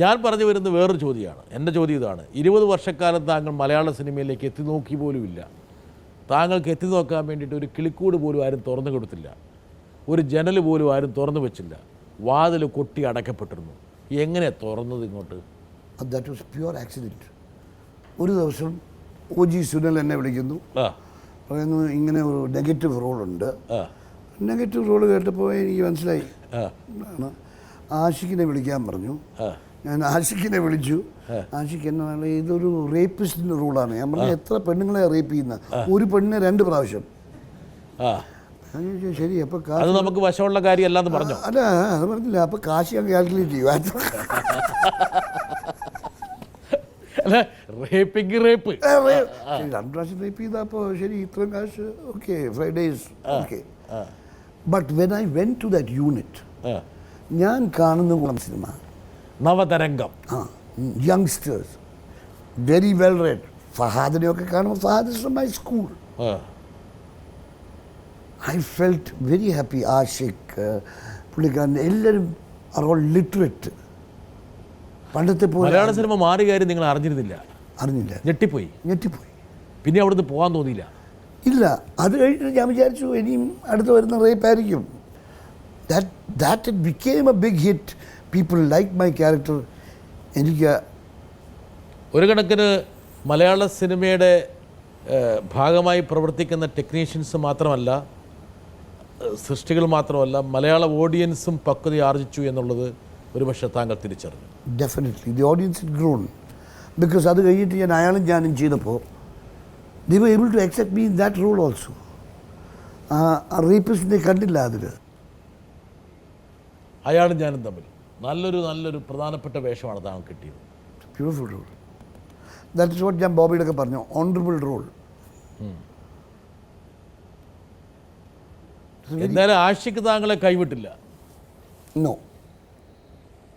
ഞാൻ പറഞ്ഞു വരുന്ന വേറൊരു ചോദ്യമാണ്. എൻ്റെ ചോദ്യം ഇതാണ്. 20 വർഷക്കാലം താങ്കൾ മലയാള സിനിമയിലേക്ക് എത്തി നോക്കി പോലുമില്ല. താങ്കൾക്ക് എത്തി നോക്കാൻ വേണ്ടിയിട്ട് ഒരു കിളിക്കൂട് പോലും ആരും തുറന്നു കൊടുത്തില്ല, ഒരു ജനൽ പോലും ആരും തുറന്നു വെച്ചില്ല, വാതിൽ കൊട്ടി അടക്കപ്പെട്ടിരുന്നു. എങ്ങനെ തുറന്നത് ഇങ്ങോട്ട്? That was pure accident. ഒരു ദിവസം OG സുനിൽ എന്നെ വിളിക്കുന്നു, പറയുന്നു ഇങ്ങനെ ഒരു നെഗറ്റീവ് റോളുണ്ട്. നെഗറ്റീവ് റോൾ കേട്ടപ്പോൾ എനിക്ക് മനസ്സിലായി ആണ്. ആഷിഖിനെ വിളിക്കാൻ പറഞ്ഞു. ഞാൻ ആഷിഖിനെ വിളിച്ചു. ആഷിഖ് എന്നാണ് ഇതൊരു റേപ്പിസ്റ്റിൻ്റെ റോളാണ്. ഞാൻ പറഞ്ഞു എത്ര പെണ്ണുങ്ങളെ റേപ്പ് ചെയ്യുന്ന, ഒരു പെണ്ണിനെ 2 പ്രാവശ്യം. ഞാൻ ചോദിച്ചു ശരി അപ്പോൾ അത് നമുക്ക് വശമുള്ള കാര്യമല്ലാന്ന് പറഞ്ഞു. അല്ല അത് പറഞ്ഞില്ല. അപ്പോൾ കാശ് ഞാൻ കാൽക്കുലേറ്റ് ചെയ്യും. റേപ്പിംഗ് റേപ്പ് 2 പ്രാവശ്യം റേപ്പ് ചെയ്താൽ അപ്പോൾ ശരി ഇത്രയും കാശ് okay, Fridays okay. But when I went to that unit, ഞാൻ കാണുന്ന സിനിമ നവതരംഗം, യങ്സ്റ്റേഴ്സ് വെരി വെൽ റെഡ്. ഫഹാദിനെയൊക്കെ കാണുമ്പോൾ Fahad is from my school. I felt very happy. Ashiq, പുള്ളിക്കാരൻ എല്ലാവരും ആർ ഓൾ ലിറ്ററേറ്റ്. പണ്ടത്തെ പോലെ മലയാള സിനിമ മാറിയ കാര്യം നിങ്ങൾ അറിഞ്ഞിരുന്നില്ല? അറിഞ്ഞില്ല. ഞെട്ടിപ്പോയി. പിന്നെ അവിടുന്ന് പോകാൻ തോന്നിയില്ല? ഇല്ല. അത് കഴിഞ്ഞിട്ട് ഞാൻ വിചാരിച്ചു ഇനിയും അടുത്ത് വരുന്ന റേപ്പായിരിക്കും. That it became a big hit. People liked my character. എനിക്ക് ഒരു കണക്കിന് മലയാള സിനിമയുടെ ഭാഗമായി പ്രവർത്തിക്കുന്ന ടെക്നീഷ്യൻസ് മാത്രമല്ല, സൃഷ്ടികൾ മാത്രമല്ല, മലയാള ഓഡിയൻസും പക്വത ആർജിച്ചു എന്നുള്ളത് ഒരുപക്ഷെ താങ്കൾ തിരിച്ചറിഞ്ഞു. Definitely the audience it grown. Because അത് കഴിഞ്ഞിട്ട് ഞാൻ അയാളും ഞാനും ചെയ്തപ്പോൾ they were able to accept me in that role also. ആ റേപ്പിസ്റ്റിനെ കണ്ടില്ല അതിൽ. അയാളും ഞാനും തമ്മിൽ നല്ലൊരു പ്രധാനപ്പെട്ട വേഷമാണ് താങ്കൾ കിട്ടിയത്. Beautiful role. That is what ഞാൻ ബോബിയുടെയൊക്കെ പറഞ്ഞു, ഓണറബിൾ റോൾ. എന്തായാലും ആഷിഖ് താങ്കളെ കൈവിട്ടില്ല. നോ.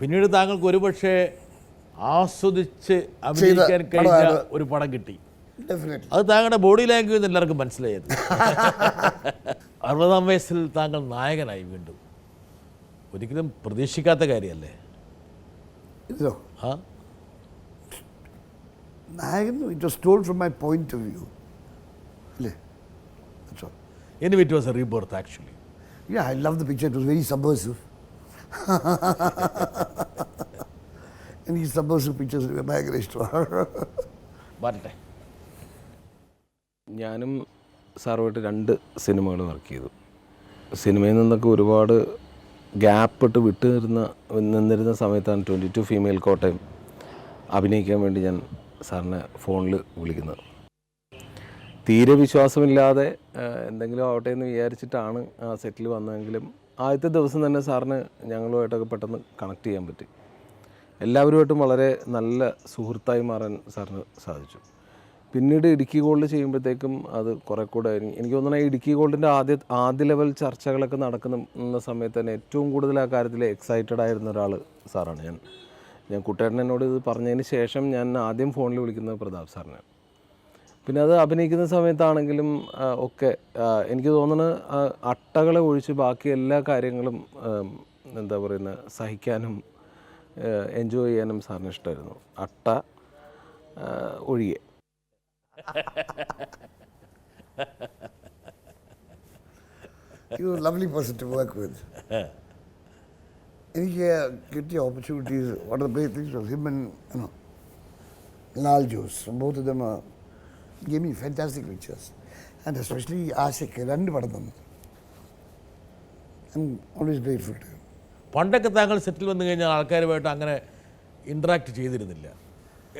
പിന്നീട് താങ്കൾക്ക് ഒരുപക്ഷെ ആസ്വദിച്ച് അഭിനയിക്കാൻ കഴിഞ്ഞ ഒരു പടം കിട്ടി. അത് താങ്കളുടെ ബോഡി ലാംഗ്വേജ് എല്ലാവർക്കും മനസ്സിലായത്. 60-ാം വയസ്സിൽ താങ്കൾ നായകനായി വീണ്ടും. ഒരിക്കലും പ്രതീക്ഷിക്കാത്ത കാര്യമല്ലേ? ഇതോ നായകൻ, it was told from my point of view അല്ലേ. Anyway, it was a rebirth actually. Yeah, I love the picture. It was very subversive. എനിക്ക് സബ്വേഴ്സീവ് പിക്ചേഴ്സ് ഭയങ്കര ഇഷ്ടമാണ്. മാറട്ടെ. ഞാനും സാറുമായിട്ട് 2 സിനിമകൾ വർക്ക് ചെയ്തു. സിനിമയിൽ നിന്നൊക്കെ ഒരുപാട് ഗ്യാപ്പ് ഇട്ട് നിന്നിരുന്ന സമയത്താണ് 22 ഫീമെയിൽ കോട്ടയം അഭിനയിക്കാൻ വേണ്ടി ഞാൻ സാറിനെ ഫോണിൽ വിളിക്കുന്നത്. തീരെ വിശ്വാസമില്ലാതെ എന്തെങ്കിലും ആവട്ടെ എന്ന് വിചാരിച്ചിട്ടാണ് ആ സെറ്റിൽ വന്നതെങ്കിലും ആദ്യത്തെ ദിവസം തന്നെ സാറിന് ഞങ്ങളുമായിട്ടൊക്കെ പെട്ടെന്ന് കണക്ട് ചെയ്യാൻ പറ്റി. എല്ലാവരുമായിട്ടും വളരെ നല്ല സുഹൃത്തായി മാറാൻ സാറിന് സാധിച്ചു. പിന്നീട് ഇടുക്കി ഗോൾഡ് ചെയ്യുമ്പോഴത്തേക്കും അത് കുറേ കൂടെ എനിക്ക് തോന്നുന്നത് ഇടുക്കി ഗോൾഡിൻ്റെ ആദ്യ ലെവൽ ചർച്ചകളൊക്കെ നടക്കുന്ന സമയത്ത് തന്നെ ഏറ്റവും കൂടുതൽ ആ കാര്യത്തിൽ എക്സൈറ്റഡ് ആയിരുന്ന ഒരാൾ സാറാണ്. ഞാൻ കുട്ടേട്ടൻ എന്നോട് ഇത് പറഞ്ഞതിന് ശേഷം ഞാൻ ആദ്യം ഫോണിൽ വിളിക്കുന്നത് പ്രതാപ് സാറിനെ. പിന്നെ അത് അഭിനയിക്കുന്ന സമയത്താണെങ്കിലും ഒക്കെ എനിക്ക് തോന്നുന്നത് അട്ടകളെ ഒഴിച്ച് ബാക്കി എല്ലാ കാര്യങ്ങളും എന്താ പറയുന്നത് സഹിക്കാനും എൻജോയ് ചെയ്യാനും സാറിന് ഇഷ്ടമായിരുന്നു, അട്ട ഒഴികെ. He was a lovely person to work with. എനിക്ക് കിട്ടിയ opportunities, one of the great things was him and Lal Jose. Both of them gave me fantastic pictures. And especially Ashik, 2 പടം തന്നു. I'm always grateful to him. പണ്ടൊക്കെ താങ്കൾ സെറ്റിൽ വന്നു കഴിഞ്ഞാൽ ആൾക്കാരുമായിട്ട് അങ്ങനെ ഇൻട്രാക്ട് ചെയ്തിരുന്നില്ല.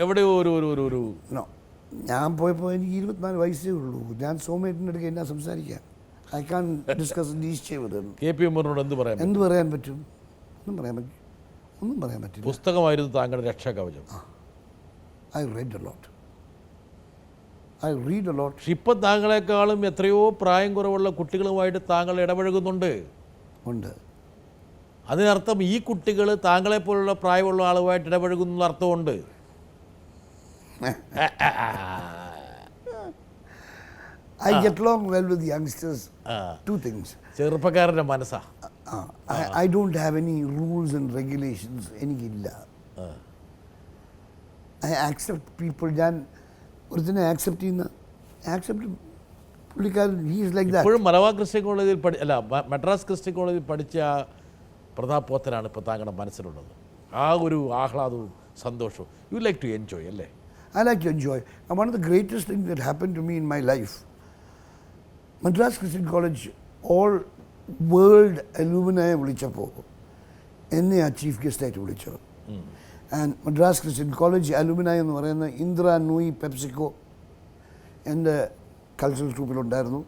എവിടെയോ ഒരു നോ. ഞാൻ പോയപ്പോൾ എനിക്ക് 24 വയസ്സേ ഉള്ളൂ. ഞാൻ സോമേറ്റിൻ്റെ അടുക്ക് എന്നാ സംസാരിക്കാം? ഐ കാൻ ഡിസ്കസ് നിശ്ചയ വിധ. KP ഉമ്മറിനോട് എന്ത് പറയാൻ പറ്റും? ഒന്നും പറയാൻ പറ്റില്ല. പുസ്തകമായിരുന്നു താങ്കളുടെ രക്ഷാകവചം. I read a lot. പക്ഷെ ഇപ്പം താങ്കളെക്കാളും എത്രയോ പ്രായം കുറവുള്ള കുട്ടികളുമായിട്ട് താങ്കൾ ഇടപഴകുന്നുണ്ട്. ഉണ്ട്. അതിനർത്ഥം ഈ കുട്ടികൾ താങ്കളെപ്പോലുള്ള പ്രായമുള്ള ആളുമായിട്ട് ഇടപഴകുന്ന അർത്ഥമുണ്ട്. I get along well with youngsters. 2 things. ചെറുപ്പക്കാരൻ്റെ മനസ്സാ. I don't have any rules and regulations. എനിക്കില്ല. I accept people. ഞാൻ ഒരുത്തിനെ ആക്സെപ്റ്റ് പുള്ളിക്കാരൻ ഹീസ് ലൈക്ക് ദാറ്റ്. ഇപ്പോഴും മലബാർ ക്രിസ്ത്യൻ കോളേജിൽ മദ്രാസ് ക്രിസ്ത്യൻ കോളേജിൽ പഠിച്ച പ്രതാപ് പോത്തനാണ് ഇപ്പോൾ താങ്കളുടെ മനസ്സിലുള്ളത്. ആ ഒരു ആഹ്ലാദവും സന്തോഷവും യു ലൈക്ക് ടു എൻജോയ് അല്ലേ? I like to enjoy. And one of the greatest things that happened to me in my life, Madras Christian College, all world alumni വിളിച്ചപ്പോൾ എന്നെ ആ ചീഫ് ഗസ്റ്റായിട്ട് വിളിച്ചത്. And Madras Christian College alumni എന്ന് പറയുന്ന Indra Nooyi PepsiCo എൻ്റെ cultural ട്രൂപ്പിലുണ്ടായിരുന്നു.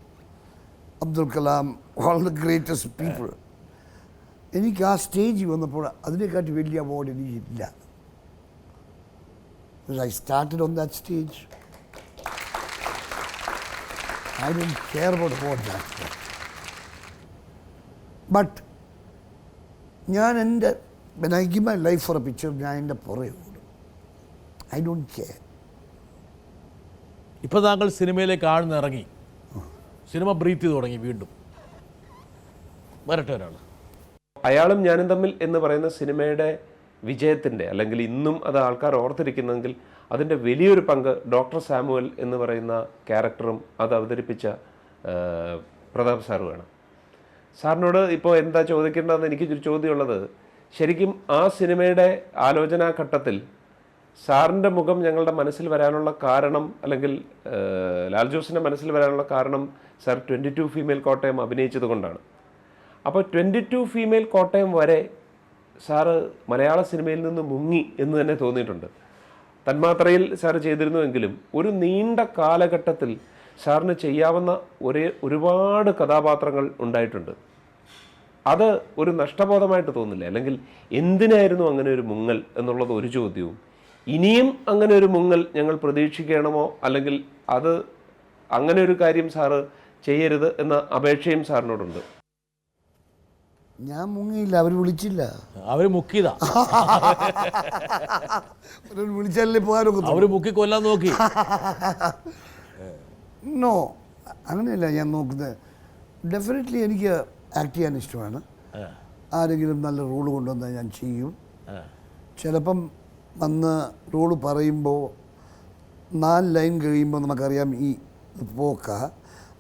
Abdul Kalam, all the greatest people. എനിക്ക് ആ സ്റ്റേജിൽ വന്നപ്പോൾ അതിനെക്കാട്ടി വലിയ അവാർഡ് എനിക്കില്ല. Because I started on that stage. I didn't care about that. But when I give my life for a picture, ഞാൻ എൻ്റെ പുറകെ ഓടും. I don't care. ഇപ്പോൾ താങ്കൾ സിനിമയിലേക്ക് ആഴ്ന്നിറങ്ങി, സിനിമ ബ്രീത്ത് ചെയ്ത് തുടങ്ങി വീണ്ടും. വരട്ടെ ഒരാൾ. അയാളും ഞാനും തമ്മിൽ എന്ന് പറയുന്ന സിനിമയുടെ വിജയത്തിൻ്റെ, അല്ലെങ്കിൽ ഇന്നും അത് ആൾക്കാർ ഓർത്തിരിക്കുന്നെങ്കിൽ അതിൻ്റെ വലിയൊരു പങ്ക് ഡോക്ടർ സാമുവൽ എന്ന് പറയുന്ന ക്യാരക്ടറും അത് അവതരിപ്പിച്ച പ്രതാപ് സാറുമാണ്. സാറിനോട് ഇപ്പോൾ എന്താ ചോദിക്കേണ്ടതെന്ന് എനിക്കൊരു ചോദ്യമുള്ളത്, ശരിക്കും ആ സിനിമയുടെ ആലോചനാ ഘട്ടത്തിൽ സാറിൻ്റെ മുഖം ഞങ്ങളുടെ മനസ്സിൽ വരാനുള്ള കാരണം, അല്ലെങ്കിൽ ലാൽ ജോസിൻ്റെ മനസ്സിൽ വരാനുള്ള കാരണം സാർ 22 ഫീമെയിൽ കോട്ടയം അഭിനയിച്ചത് കൊണ്ടാണ്. അപ്പോൾ 22 ഫീമെയിൽ കോട്ടയം വരെ സാറ് മലയാള സിനിമയിൽ നിന്ന് മുങ്ങി എന്ന് തന്നെ തോന്നിയിട്ടുണ്ട്. തന്മാത്രയിൽ സാറ് ചെയ്തിരുന്നുവെങ്കിലും ഒരു നീണ്ട കാലഘട്ടത്തിൽ സാറിന് ചെയ്യാവുന്ന ഒരുപാട് കഥാപാത്രങ്ങൾ ഉണ്ടായിട്ടുണ്ട്. അത് ഒരു നഷ്ടബോധമായിട്ട് തോന്നില്ല? അല്ലെങ്കിൽ എന്തിനായിരുന്നു അങ്ങനെ ഒരു മുങ്ങൽ എന്നുള്ളത് ഒരു ചോദ്യവും. ഇനിയും അങ്ങനെ ഒരു മുങ്ങൽ ഞങ്ങൾ പ്രതീക്ഷിക്കണമോ, അല്ലെങ്കിൽ അത് അങ്ങനെ ഒരു കാര്യം സാറ് ചെയ്യരുത് എന്ന അപേക്ഷയും സാറിനോടുണ്ട്. ഞാൻ മുങ്ങിയില്ല, അവർ വിളിച്ചില്ല. അവർ മുക്കിയതാ. വിളിച്ചാലേ പോകാനൊക്കെ. അവർ മുക്കി കൊല്ലാൻ നോക്കി. നോ, അങ്ങനെയല്ല ഞാൻ നോക്കുന്നത്. ഡെഫിനറ്റ്ലി എനിക്ക് ആക്ട് ചെയ്യാൻ ഇഷ്ടമാണ്. ആരെങ്കിലും നല്ല റോള് കൊണ്ടുവന്നാൽ ഞാൻ ചെയ്യും. ചിലപ്പം വന്ന് റോള് പറയുമ്പോൾ 4 ലൈൻ കഴിയുമ്പോൾ നമുക്കറിയാം ഈ പോക്ക.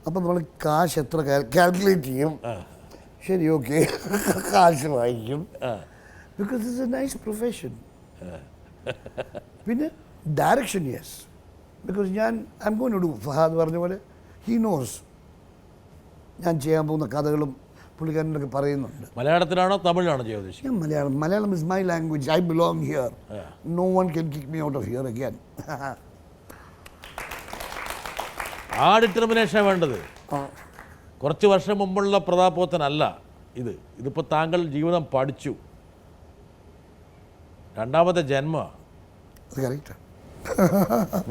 അപ്പം നമ്മൾ കാശ് എത്ര കാൽക്കുലേറ്റ് ചെയ്യും. ശരി, ഓക്കെ, കാശ് വാങ്ങിക്കും. Because it's a nice profession. പിന്നെ ഡയറക്ഷൻ, യെസ്. ബിക്കോസ് ഞാൻ I'm going to do, Fahad പറഞ്ഞ പോലെ ഹീ നോസ് ഞാൻ ചെയ്യാൻ പോകുന്ന കഥകളും പുള്ളിക്കാരനൊക്കെ പറയുന്നുണ്ട്. മലയാളത്തിലാണോ തമിഴിലാണോ ചെയ്യാൻ ഉദ്ദേശിച്ചത്? ഞാൻ Malayalam is my language. I belong here. No one can kick me out of here again. ആ ഡിറ്റർമിനേഷനാണ് വേണ്ടത്. കുറച്ച് വർഷം മുമ്പുള്ള പ്രതാപ് പോത്തനല്ല ഇതിപ്പോൾ താങ്കൾ ജീവിതം പഠിച്ചു, രണ്ടാമത്തെ ജന്മ.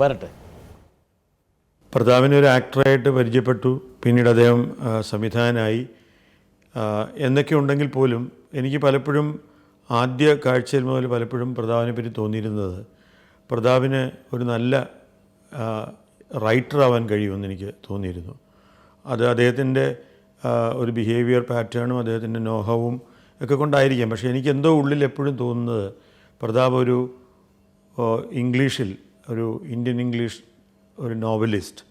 വരട്ടെ. പ്രതാപിനെ ഒരു ആക്ടറായിട്ട് പരിചയപ്പെട്ടു, പിന്നീട് അദ്ദേഹം സംവിധായകനായി എന്നൊക്കെ ഉണ്ടെങ്കിൽ പോലും എനിക്ക് പലപ്പോഴും ആദ്യ കാഴ്ചയിൽ മുതൽ പലപ്പോഴും പ്രതാപിനെ പറ്റി തോന്നിയിരുന്നത് പ്രതാപിന് ഒരു നല്ല റൈറ്ററാവാൻ കഴിയുമെന്ന് എനിക്ക് തോന്നിയിരുന്നു. അത് അദ്ദേഹത്തിൻ്റെ ഒരു ബിഹേവിയർ പാറ്റേണും അദ്ദേഹത്തിൻ്റെ നോഹവും ഒക്കെ കൊണ്ടായിരിക്കാം. പക്ഷേ എനിക്ക് എന്തോ ഉള്ളിൽ എപ്പോഴും തോന്നുന്നത് പ്രതാപ് ഒരു ഇംഗ്ലീഷിൽ ഒരു ഇന്ത്യൻ ഇംഗ്ലീഷ് ഒരു നോവലിസ്റ്റ്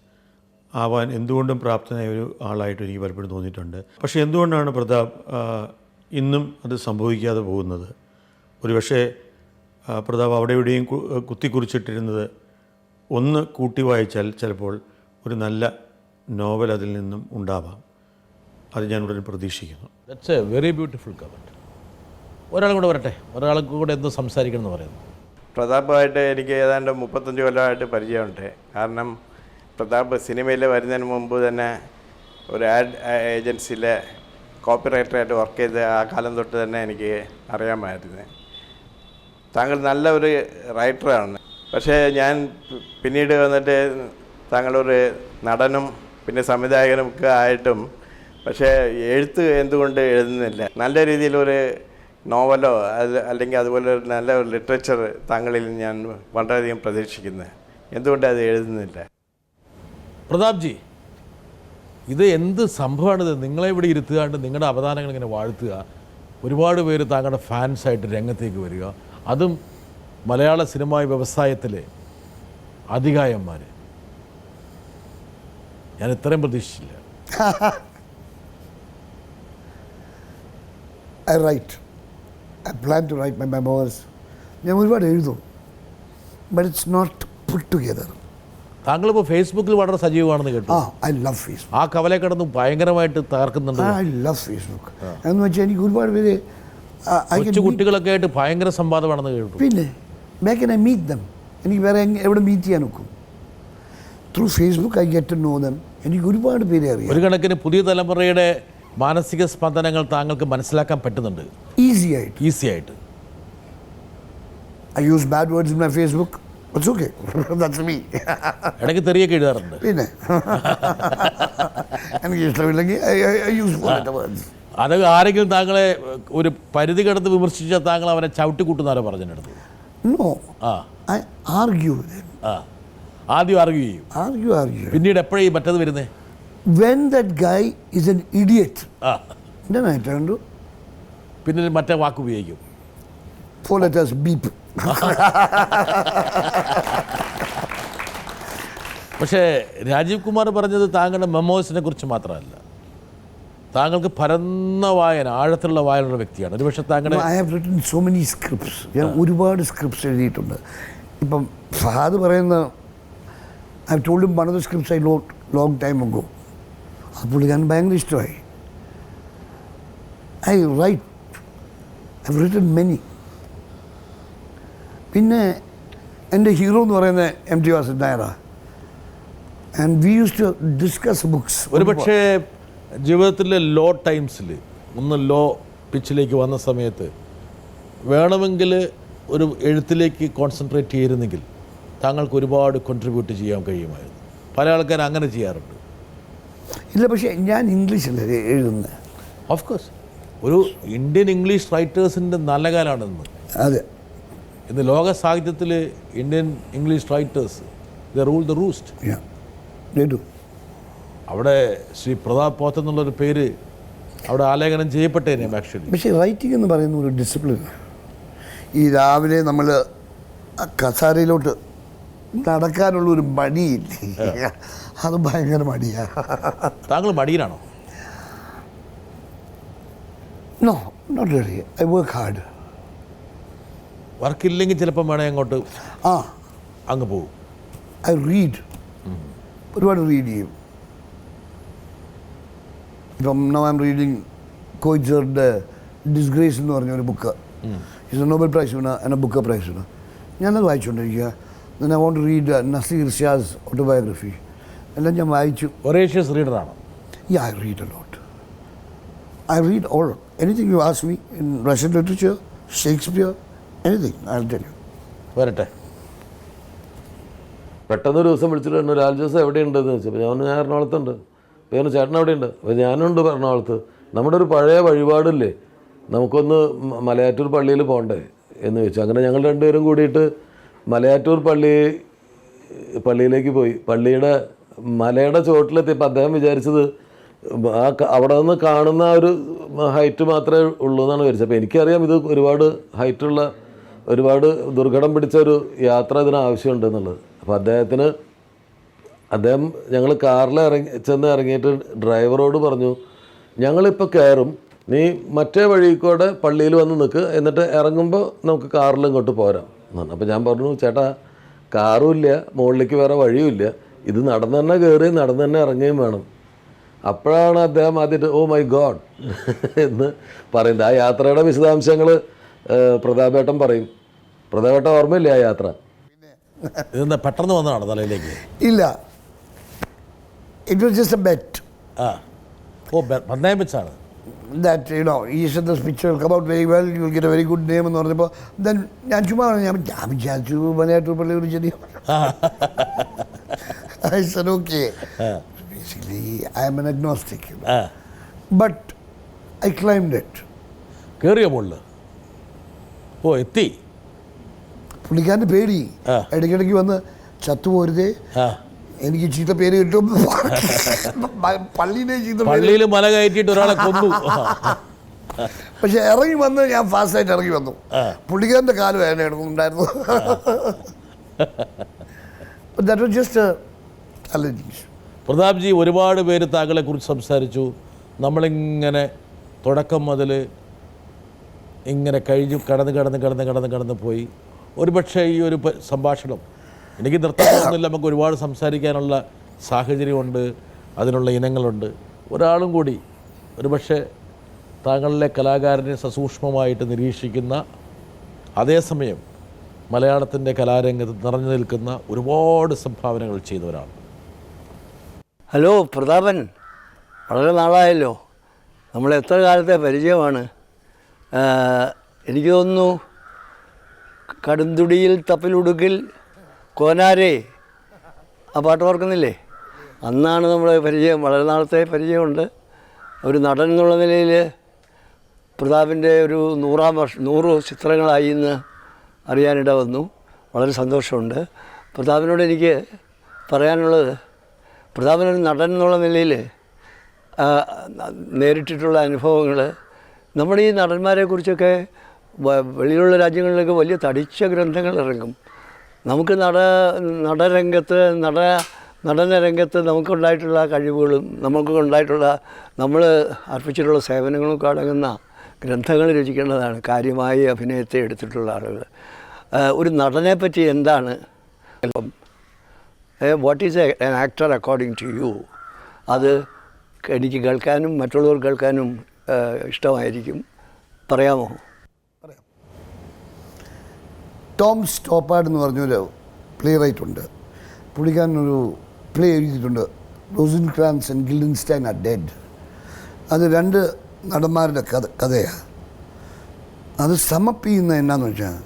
ആവാൻ എന്തുകൊണ്ടും പ്രാപ്തനായ ഒരു ആളായിട്ട് എനിക്ക് പലപ്പോഴും തോന്നിയിട്ടുണ്ട്. പക്ഷേ എന്തുകൊണ്ടാണ് പ്രതാപ് ഇന്നും അത് സംഭവിക്കാതെ പോകുന്നത്? ഒരുപക്ഷെ പ്രതാപ് അവിടെ എവിടെയും കുത്തിക്കുറിച്ചിട്ടിരുന്നത് ഒന്ന് കൂട്ടി വായിച്ചാൽ ചിലപ്പോൾ ഒരു നല്ല നോവൽ അതിൽ നിന്നും ഉണ്ടാവാം. അത് ഞാൻ ഉടനെ പ്രതീക്ഷിക്കുന്നു. That's A very beautiful comment. ഒരാളും കൂടെ വരട്ടെ, ഒരാൾക്ക് കൂടെ എന്തോ സംസാരിക്കണം എന്ന് പറയുന്നു. പ്രതാപമായിട്ട് എനിക്ക് ഏതാണ്ട് 35 കൊല്ലമായിട്ട് പരിചയമുണ്ട്. കാരണം പ്രതാപ് സിനിമയിൽ വരുന്നതിന് മുമ്പ് തന്നെ ഒരു ആഡ് ഏജൻസിയിലെ കോപ്പി റൈറ്ററായിട്ട് വർക്ക് ചെയ്ത് ആ കാലം തൊട്ട് തന്നെ എനിക്ക് അറിയാമായിരുന്നു. താങ്കൾ നല്ല ഒരു റൈറ്ററാണ്. പക്ഷേ ഞാൻ പിന്നീട് വന്നിട്ട് താങ്കളൊരു നടനും പിന്നെ സംവിധായകനും ഒക്കെ ആയിട്ടും പക്ഷേ എഴുത്ത് എന്തുകൊണ്ട് എഴുതുന്നില്ല? നല്ല രീതിയിലൊരു നോവലോ അല്ലെങ്കിൽ അതുപോലെ ഒരു നല്ല ഒരു ലിറ്ററേച്ചർ താങ്കളിൽ ഞാൻ വളരെയധികം പ്രതീക്ഷിക്കുന്നത്. എന്തുകൊണ്ട് അത് എഴുതുന്നില്ല? പ്രതാപ് ജി, ഇത് എന്ത് സംഭവമാണിത്? നിങ്ങളെ ഇവിടെ ഇരുത്തുകയാണ്ട് നിങ്ങളുടെ അവതാരങ്ങൾ ഇങ്ങനെ വാഴ്ത്തുക, ഒരുപാട് പേര് താങ്കളുടെ ഫാൻസായിട്ട് രംഗത്തേക്ക് വരിക, അതും മലയാള സിനിമാ വ്യവസായത്തിലെ അധികായന്മാർ. ഞാൻ ഇത്രയും പ്രതീക്ഷിച്ചില്ല. I write. I plan to write my memoirs. ഞാൻ ഒരുപാട് എഴുതും, but it's not put together. താങ്കളിപ്പോൾ ഫേസ്ബുക്കിൽ വളരെ സജീവമാണെന്ന് കേട്ടു. I love Facebook. ആ കവലെ കിടന്ന് ഭയങ്കരമായിട്ട് തകർക്കുന്നുണ്ട്. I love Facebook. എന്ന് വെച്ചാൽ എനിക്ക് ഒരുപാട് പേര് കൊച്ചു കുട്ടികളൊക്കെ ആയിട്ട് ഭയങ്കര സംവാദമാണെന്ന് കേട്ടു. പിന്നെ where can I meet them? എനിക്ക് വേറെ എവിടെ മീറ്റ് ചെയ്യാൻ നോക്കും? Through Facebook I get to know them. എനിക്ക് ഒരുപാട് പേരെ അറിയാം. ഒരു കണക്കിന് പുതിയ തലമുറയുടെ മാനസിക സ്പന്ദനങ്ങൾ താങ്കൾക്ക് മനസ്സിലാക്കാൻ പറ്റുന്നുണ്ട് ഈസി ആയിട്ട്. I use bad words in my Facebook. It's okay. That's me. ഇടയ്ക്ക് തെറിയൊക്കെ എഴുതാറുണ്ട്. പിന്നെ എനിക്ക് ഇഷ്ടമില്ലെങ്കിൽ I use words. അത് ആരെങ്കിലും താങ്കളെ ഒരു പരിധി കടന്ന് വിമർശിച്ചാൽ താങ്കൾ അവരെ ചവിട്ടിക്കൂട്ടുന്നാരോ പറഞ്ഞെടുത്തു? No. I argue with him. ആദ്യം ആർഗ്യൂ ചെയ്യും. Argue. പിന്നീട് എപ്പോഴേ മറ്റത് വരുന്നേ? When that guy is an idiot, then I turn to പിന്നെ മറ്റേ വാക്ക് ഉപയോഗിക്കും. 4 letters beep. പക്ഷേ രാജീവ് കുമാർ പറഞ്ഞത് താങ്കളുടെ മെമ്മോസിനെ കുറിച്ച് മാത്രമല്ല, താങ്കൾക്ക് പരന്ന വായന, ആഴത്തിലുള്ള വായനയുള്ള വ്യക്തിയാണ്. ഒരുപക്ഷെ താങ്കളുടെ I have written so many scripts. ഞാൻ ഒരുപാട് സ്ക്രിപ്റ്റ്സ് എഴുതിയിട്ടുണ്ട്. ഇപ്പം ഫഹാദ് പറയുന്ന I have told him one of the scripts I wrote long time ago. അത് പുള്ളിക്കാരൻ ഭയങ്കര ഇഷ്ടമായി. I have written many. പിന്നെ എൻ്റെ ഹീറോ എന്ന് പറയുന്ന MT വാസുദേവൻ നായരാണ്. And we use to discuss books. ഒരുപക്ഷെ ജീവിതത്തിലെ ലോ ടൈംസിൽ ഒന്ന് ലോ പിച്ചിലേക്ക് വന്ന സമയത്ത് വേണമെങ്കിൽ ഒരു എഴുത്തിലേക്ക് കോൺസെൻട്രേറ്റ് ചെയ്തിരുന്നെങ്കിൽ താങ്കൾക്ക് ഒരുപാട് കോൺട്രിബ്യൂട്ട് ചെയ്യാൻ കഴിയുമായിരുന്നു. പല ആൾക്കാരും അങ്ങനെ ചെയ്യാറുണ്ട്. ഇല്ല, പക്ഷേ ഞാൻ ഇംഗ്ലീഷല്ലേ എഴുതുന്നത്. ഓഫ് കോഴ്സ് ഒരു ഇന്ത്യൻ ഇംഗ്ലീഷ് റൈറ്റേഴ്സിൻ്റെ നല്ല കാലമാണെന്ന്. അതെ, ഇന്ന് ലോക സാഹിത്യത്തിൽ Indian English writers the rule the roost. അവിടെ ശ്രീ പ്രതാപ് പോത്തൻ എന്നുള്ളൊരു പേര് അവിടെ ആലേഖനം ചെയ്യപ്പെട്ടേനെ ആക്ച്വലി. പക്ഷേ റൈറ്റിംഗ് എന്ന് പറയുന്ന ഒരു ഡിസിപ്ലിനാണ്. ഈ രാവിലെ നമ്മൾ കസാരയിലോട്ട് നടക്കാനുള്ളൊരു മടിയില്ലേ, അത് ഭയങ്കര മടിയാണ്. താങ്കൾ മടിയനാണോ? No, not really. I work hard. വർക്കില്ലെങ്കിൽ ചിലപ്പം വേണേൽ അങ്ങോട്ട് അങ്ങ് പോകും. ഐ റീഡ്, ഒരുപാട് റീഡ് ചെയ്യും. ഇപ്പം നൗ ഐ എം റീഡിങ് കോയിച്ചറിൻ്റെ ഡിസ്ഗ്രേസ് എന്ന് പറഞ്ഞൊരു book. It's a Nobel prize winner and a Booker prize winner. ഞാനത് വായിച്ചുകൊണ്ടിരിക്കുക. then I want to read Nasir Shah's autobiography. എല്ലാം ഞാൻ വായിച്ചു. Voracious റീഡറാണ്? Yeah, I read a lot. I read all. Anything you ask me in Russian literature, Shakespeare, anything, I'll tell you. വരട്ടെ. പെട്ടെന്നൊരു ദിവസം വിളിച്ചിട്ട് പറഞ്ഞു, ലാൽ ജോസ് എവിടെയുണ്ടെന്ന് ചോദിച്ചപ്പോൾ ഞാൻ എറണാകുളത്തുണ്ട്. അപ്പോൾ ചേട്ടൻ എവിടെയുണ്ട്? അപ്പോൾ ഞാനുണ്ട് എറണാകുളത്ത്. നമ്മുടെ ഒരു പഴയ വഴിപാടില്ലേ, നമുക്കൊന്ന് മലയാറ്റൂർ പള്ളിയിൽ പോകണ്ടേ എന്ന് ചോദിച്ചു. അങ്ങനെ ഞങ്ങൾ രണ്ടുപേരും കൂടിയിട്ട് മലയാറ്റൂർ പള്ളിയിലേക്ക് പോയി. പള്ളിയുടെ മലയുടെ ചുവട്ടിലെത്തിയപ്പോൾ അദ്ദേഹം വിചാരിച്ചത് അവിടെ നിന്ന് കാണുന്ന ഒരു ഹൈറ്റ് മാത്രമേ ഉള്ളൂ എന്നാണ് വിചാരിച്ചത്. അപ്പോൾ എനിക്കറിയാം ഇത് ഒരുപാട് ഹൈറ്റുള്ള, ഒരുപാട് ദുർഘടം പിടിച്ച ഒരു യാത്ര ഇതിന് ആവശ്യമുണ്ട് എന്നുള്ളത്. അപ്പോൾ അദ്ദേഹം ഞങ്ങൾ കാറിൽ ഇറങ്ങിയിട്ട് ഡ്രൈവറോട് പറഞ്ഞു, ഞങ്ങളിപ്പോൾ കയറും, നീ മറ്റേ വഴിക്കൂടെ പള്ളിയിൽ വന്ന് നിൽക്ക്, എന്നിട്ട് ഇറങ്ങുമ്പോൾ നമുക്ക് കാറിൽ ഇങ്ങോട്ട് പോരാം എന്നാണ്. അപ്പോൾ ഞാൻ പറഞ്ഞു, ചേട്ടാ കാറും ഇല്ല, മുകളിലേക്ക് വേറെ വഴിയുമില്ല, ഇത് നടന്നു തന്നെ കയറുകയും നടന്നു തന്നെ ഇറങ്ങുകയും വേണം. അപ്പോഴാണ് അദ്ദേഹം ആദ്യമായിട്ട് ഓ മൈ ഗോഡ് എന്ന് പറയുന്നത്. ആ യാത്രയുടെ വിശദാംശങ്ങൾ പ്രതാപേട്ടൻ പറയും. പ്രതാപേട്ടൻ ഓർമ്മയില്ലേ ആ യാത്ര? ഇതെന്താ പെട്ടെന്ന് വന്നതാണോ തലയിലേക്ക്? ഇല്ല, it was just a bet. പന്തയം വെച്ചാണ്. That he said this picture will come out very well, you will get a very good name എന്ന് പറഞ്ഞപ്പോൾ then ഞാൻ ചുമ്മാ ഞാൻ വിചാരിച്ചു മലയാറ്റൂർ പള്ളി ഒരു ചെറിയ. I said okay. Basically I am an agnostic, but I climbed it. കയറിയ മുകളിൽ എത്തി. പുള്ളിക്കാരൻ്റെ പേടി ഇടയ്ക്കിടയ്ക്ക് വന്ന് ചത്തുപോരുതേ, എനിക്ക് ചീത്ത പേര് കിട്ടും, പള്ളിയിൽ മല കയറ്റിയിട്ട് ഒരാളെ കൊന്നു. പക്ഷെ ഇറങ്ങി വന്ന് ഞാൻ ഫാസ്റ്റായിട്ട് ഇറങ്ങി വന്നു. പുള്ളിക്കാരൻ്റെ കാല് വേദന എടുക്കുന്നുണ്ടായിരുന്നു. That was just a challenge. Pratapji, ഒരുപാട് പേര് താങ്കളെക്കുറിച്ച് സംസാരിച്ചു. നമ്മളിങ്ങനെ തുടക്കം മുതൽ ഇങ്ങനെ കടന്ന് പോയി. ഒരുപക്ഷെ ഈ ഒരു സംഭാഷണം എനിക്ക് നിർത്താനൊന്നുമില്ല, നമുക്ക് ഒരുപാട് സംസാരിക്കാനുള്ള സാഹചര്യമുണ്ട്, അതിനുള്ള ഇനങ്ങളുണ്ട്. ഒരാളും കൂടി ഒരുപക്ഷെ താങ്കളിലെ കലാകാരനെ സസൂക്ഷ്മമായിട്ട് നിരീക്ഷിക്കുന്ന, അതേസമയം മലയാളത്തിൻ്റെ കലാരംഗത്ത് നിറഞ്ഞു നിൽക്കുന്ന ഒരുപാട് സംഭാവനകൾ ചെയ്തവരാണ്. ഹലോ പ്രതാപൻ, വളരെ നാളായല്ലോ, നമ്മൾ എത്ര കാലത്തെ പരിചയമാണ്. എനിക്ക് തോന്നുന്നു കടുംതുടിയിൽ തപ്പിലുടുക്കിൽ കോനാരേ, ആ പാട്ട് ഓർക്കുന്നില്ലേ? അന്നാണ് നമ്മുടെ പരിചയം, വളരെ നാളത്തെ പരിചയമുണ്ട്. ഒരു നടൻ എന്നുള്ള നിലയിൽ പ്രതാപിൻ്റെ ഒരു 100 ചിത്രങ്ങളായി എന്ന് അറിയാനിട വന്നു. വളരെ സന്തോഷമുണ്ട്. പ്രതാപിനോട് എനിക്ക് പറയാനുള്ളത്, പ്രതാപനൊരു നടൻ എന്നുള്ള നിലയിൽ നേരിട്ടിട്ടുള്ള അനുഭവങ്ങൾ, നമ്മുടെ ഈ നടന്മാരെക്കുറിച്ചൊക്കെ വെളിയിലുള്ള രാജ്യങ്ങളിലൊക്കെ വലിയ തടിച്ച ഗ്രന്ഥങ്ങൾ ഇറങ്ങും. നമുക്ക് നടനരംഗത്ത് നമുക്കുണ്ടായിട്ടുള്ള കഴിവുകളും നമ്മൾ അർപ്പിച്ചിട്ടുള്ള സേവനങ്ങളൊക്കെ അടങ്ങുന്ന ഗ്രന്ഥങ്ങൾ രചിക്കേണ്ടതാണ് കാര്യമായി അഭിനയത്തെ എടുത്തിട്ടുള്ള ആളുകൾ. ഒരു നടനെ പറ്റി എന്താണ്, what is an actor according to you, അത് എനിക്ക് കേൾക്കാനും മറ്റുള്ളവർ കേൾക്കാനും ഇഷ്ടമായിരിക്കും. പറയാമോ? ടോം സ്റ്റോപ്പാർഡ് എന്ന് പറഞ്ഞൊരു പ്ലേ റൈറ്റ് ഉണ്ട്. പുള്ളിക്കാരനൊരു പ്ലേ എഴുതിയിട്ടുണ്ട്, Rosencrantz and Guildenstern are dead. അത് 2 നടന്മാരുടെ കഥയാണ്. അത് സമപ്പ് ചെയ്യുന്ന എന്നാന്ന് വെച്ചാൽ,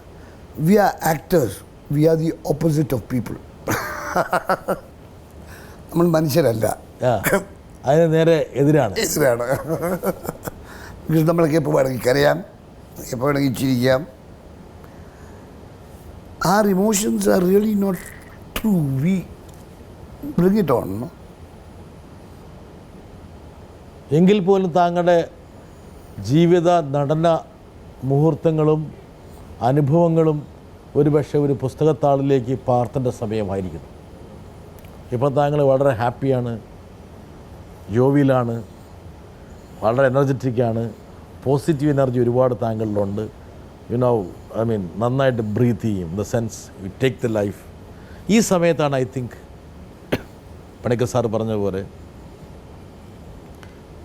we are actors, we are the opposite of people. നമ്മൾ മനുഷ്യരല്ല, അതിന് നേരെ എതിരാണ്. നമ്മളൊക്കെ എപ്പോൾ വേണമെങ്കിൽ കരയാം, എപ്പോൾ വേണമെങ്കിൽ ചിരിക്കാം. Our emotions are really not true. We bring it on. No? എങ്കിൽ പോലും താങ്കളുടെ ജീവിത നടന മുഹൂർത്തങ്ങളും അനുഭവങ്ങളും ഒരുപക്ഷെ ഒരു പുസ്തകത്താളിലേക്ക് പാർത്തേണ്ട സമയമായിരിക്കുന്നു. ഇപ്പം താങ്കൾ വളരെ ഹാപ്പിയാണ്, ജോവിയിലാണ്, വളരെ എനർജറ്റിക്കാണ്, പോസിറ്റീവ് എനർജി ഒരുപാട് താങ്കളിലുണ്ട്. നന്നായിട്ട് ബ്രീത്ത് ചെയ്യും, the sense you take the life. ഈ സമയത്താണ് ഐ തിങ്ക് പണിക്കർ സാർ പറഞ്ഞ പോലെ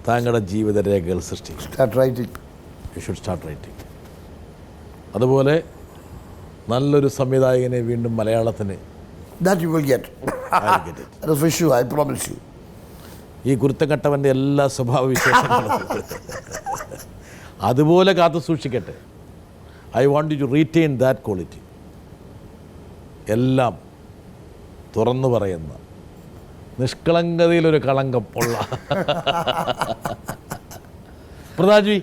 താങ്കളുടെ ജീവിത രേഖകൾ സൃഷ്ടിക്കും. You should start writing. അതുപോലെ നല്ലൊരു സംവിധായകനെ വീണ്ടും മലയാളത്തിന് ഈ കുരുത്തങ്കട്ടവൻ്റെ എല്ലാ സ്വഭാവ വിശേഷങ്ങളും അതുപോലെ കാത്തു സൂക്ഷിക്കട്ടെ. I want you to retain that quality. എല്ലാം തുറന്നു പറയുന്ന, നിഷ്കളങ്കതയിലൊരു കളങ്കം ഉള്ള പ്രതാപ്ജി,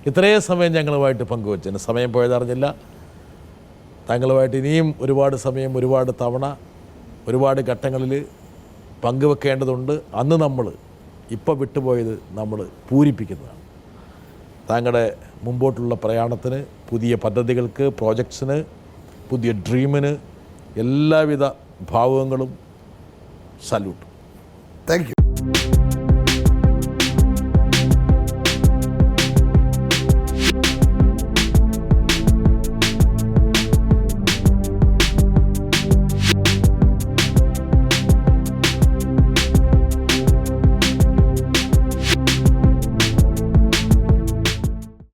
ഇത്രയും സമയം ഞങ്ങളുമായിട്ട് പങ്കുവച്ചതിന് സമയം പോയതറിഞ്ഞില്ല. താങ്കളുമായിട്ട് ഇനിയും ഒരുപാട് സമയം, ഒരുപാട് തവണ, ഒരുപാട് ഘട്ടങ്ങളിൽ പങ്കുവെക്കേണ്ടതുണ്ട്. അന്ന് നമ്മൾ ഇപ്പോൾ വിട്ടുപോയത് നമ്മൾ പൂരിപ്പിക്കുന്നതാണ്. താങ്കളുടെ മുമ്പോട്ടുള്ള പ്രയാണത്തിന്, പുതിയ പദ്ധതികൾക്ക്, പ്രോജക്ട്സിന്, പുതിയ ഡ്രീമിന് എല്ലാവിധ ഭാവുകങ്ങളും. സല്യൂട്ട്. Thank you.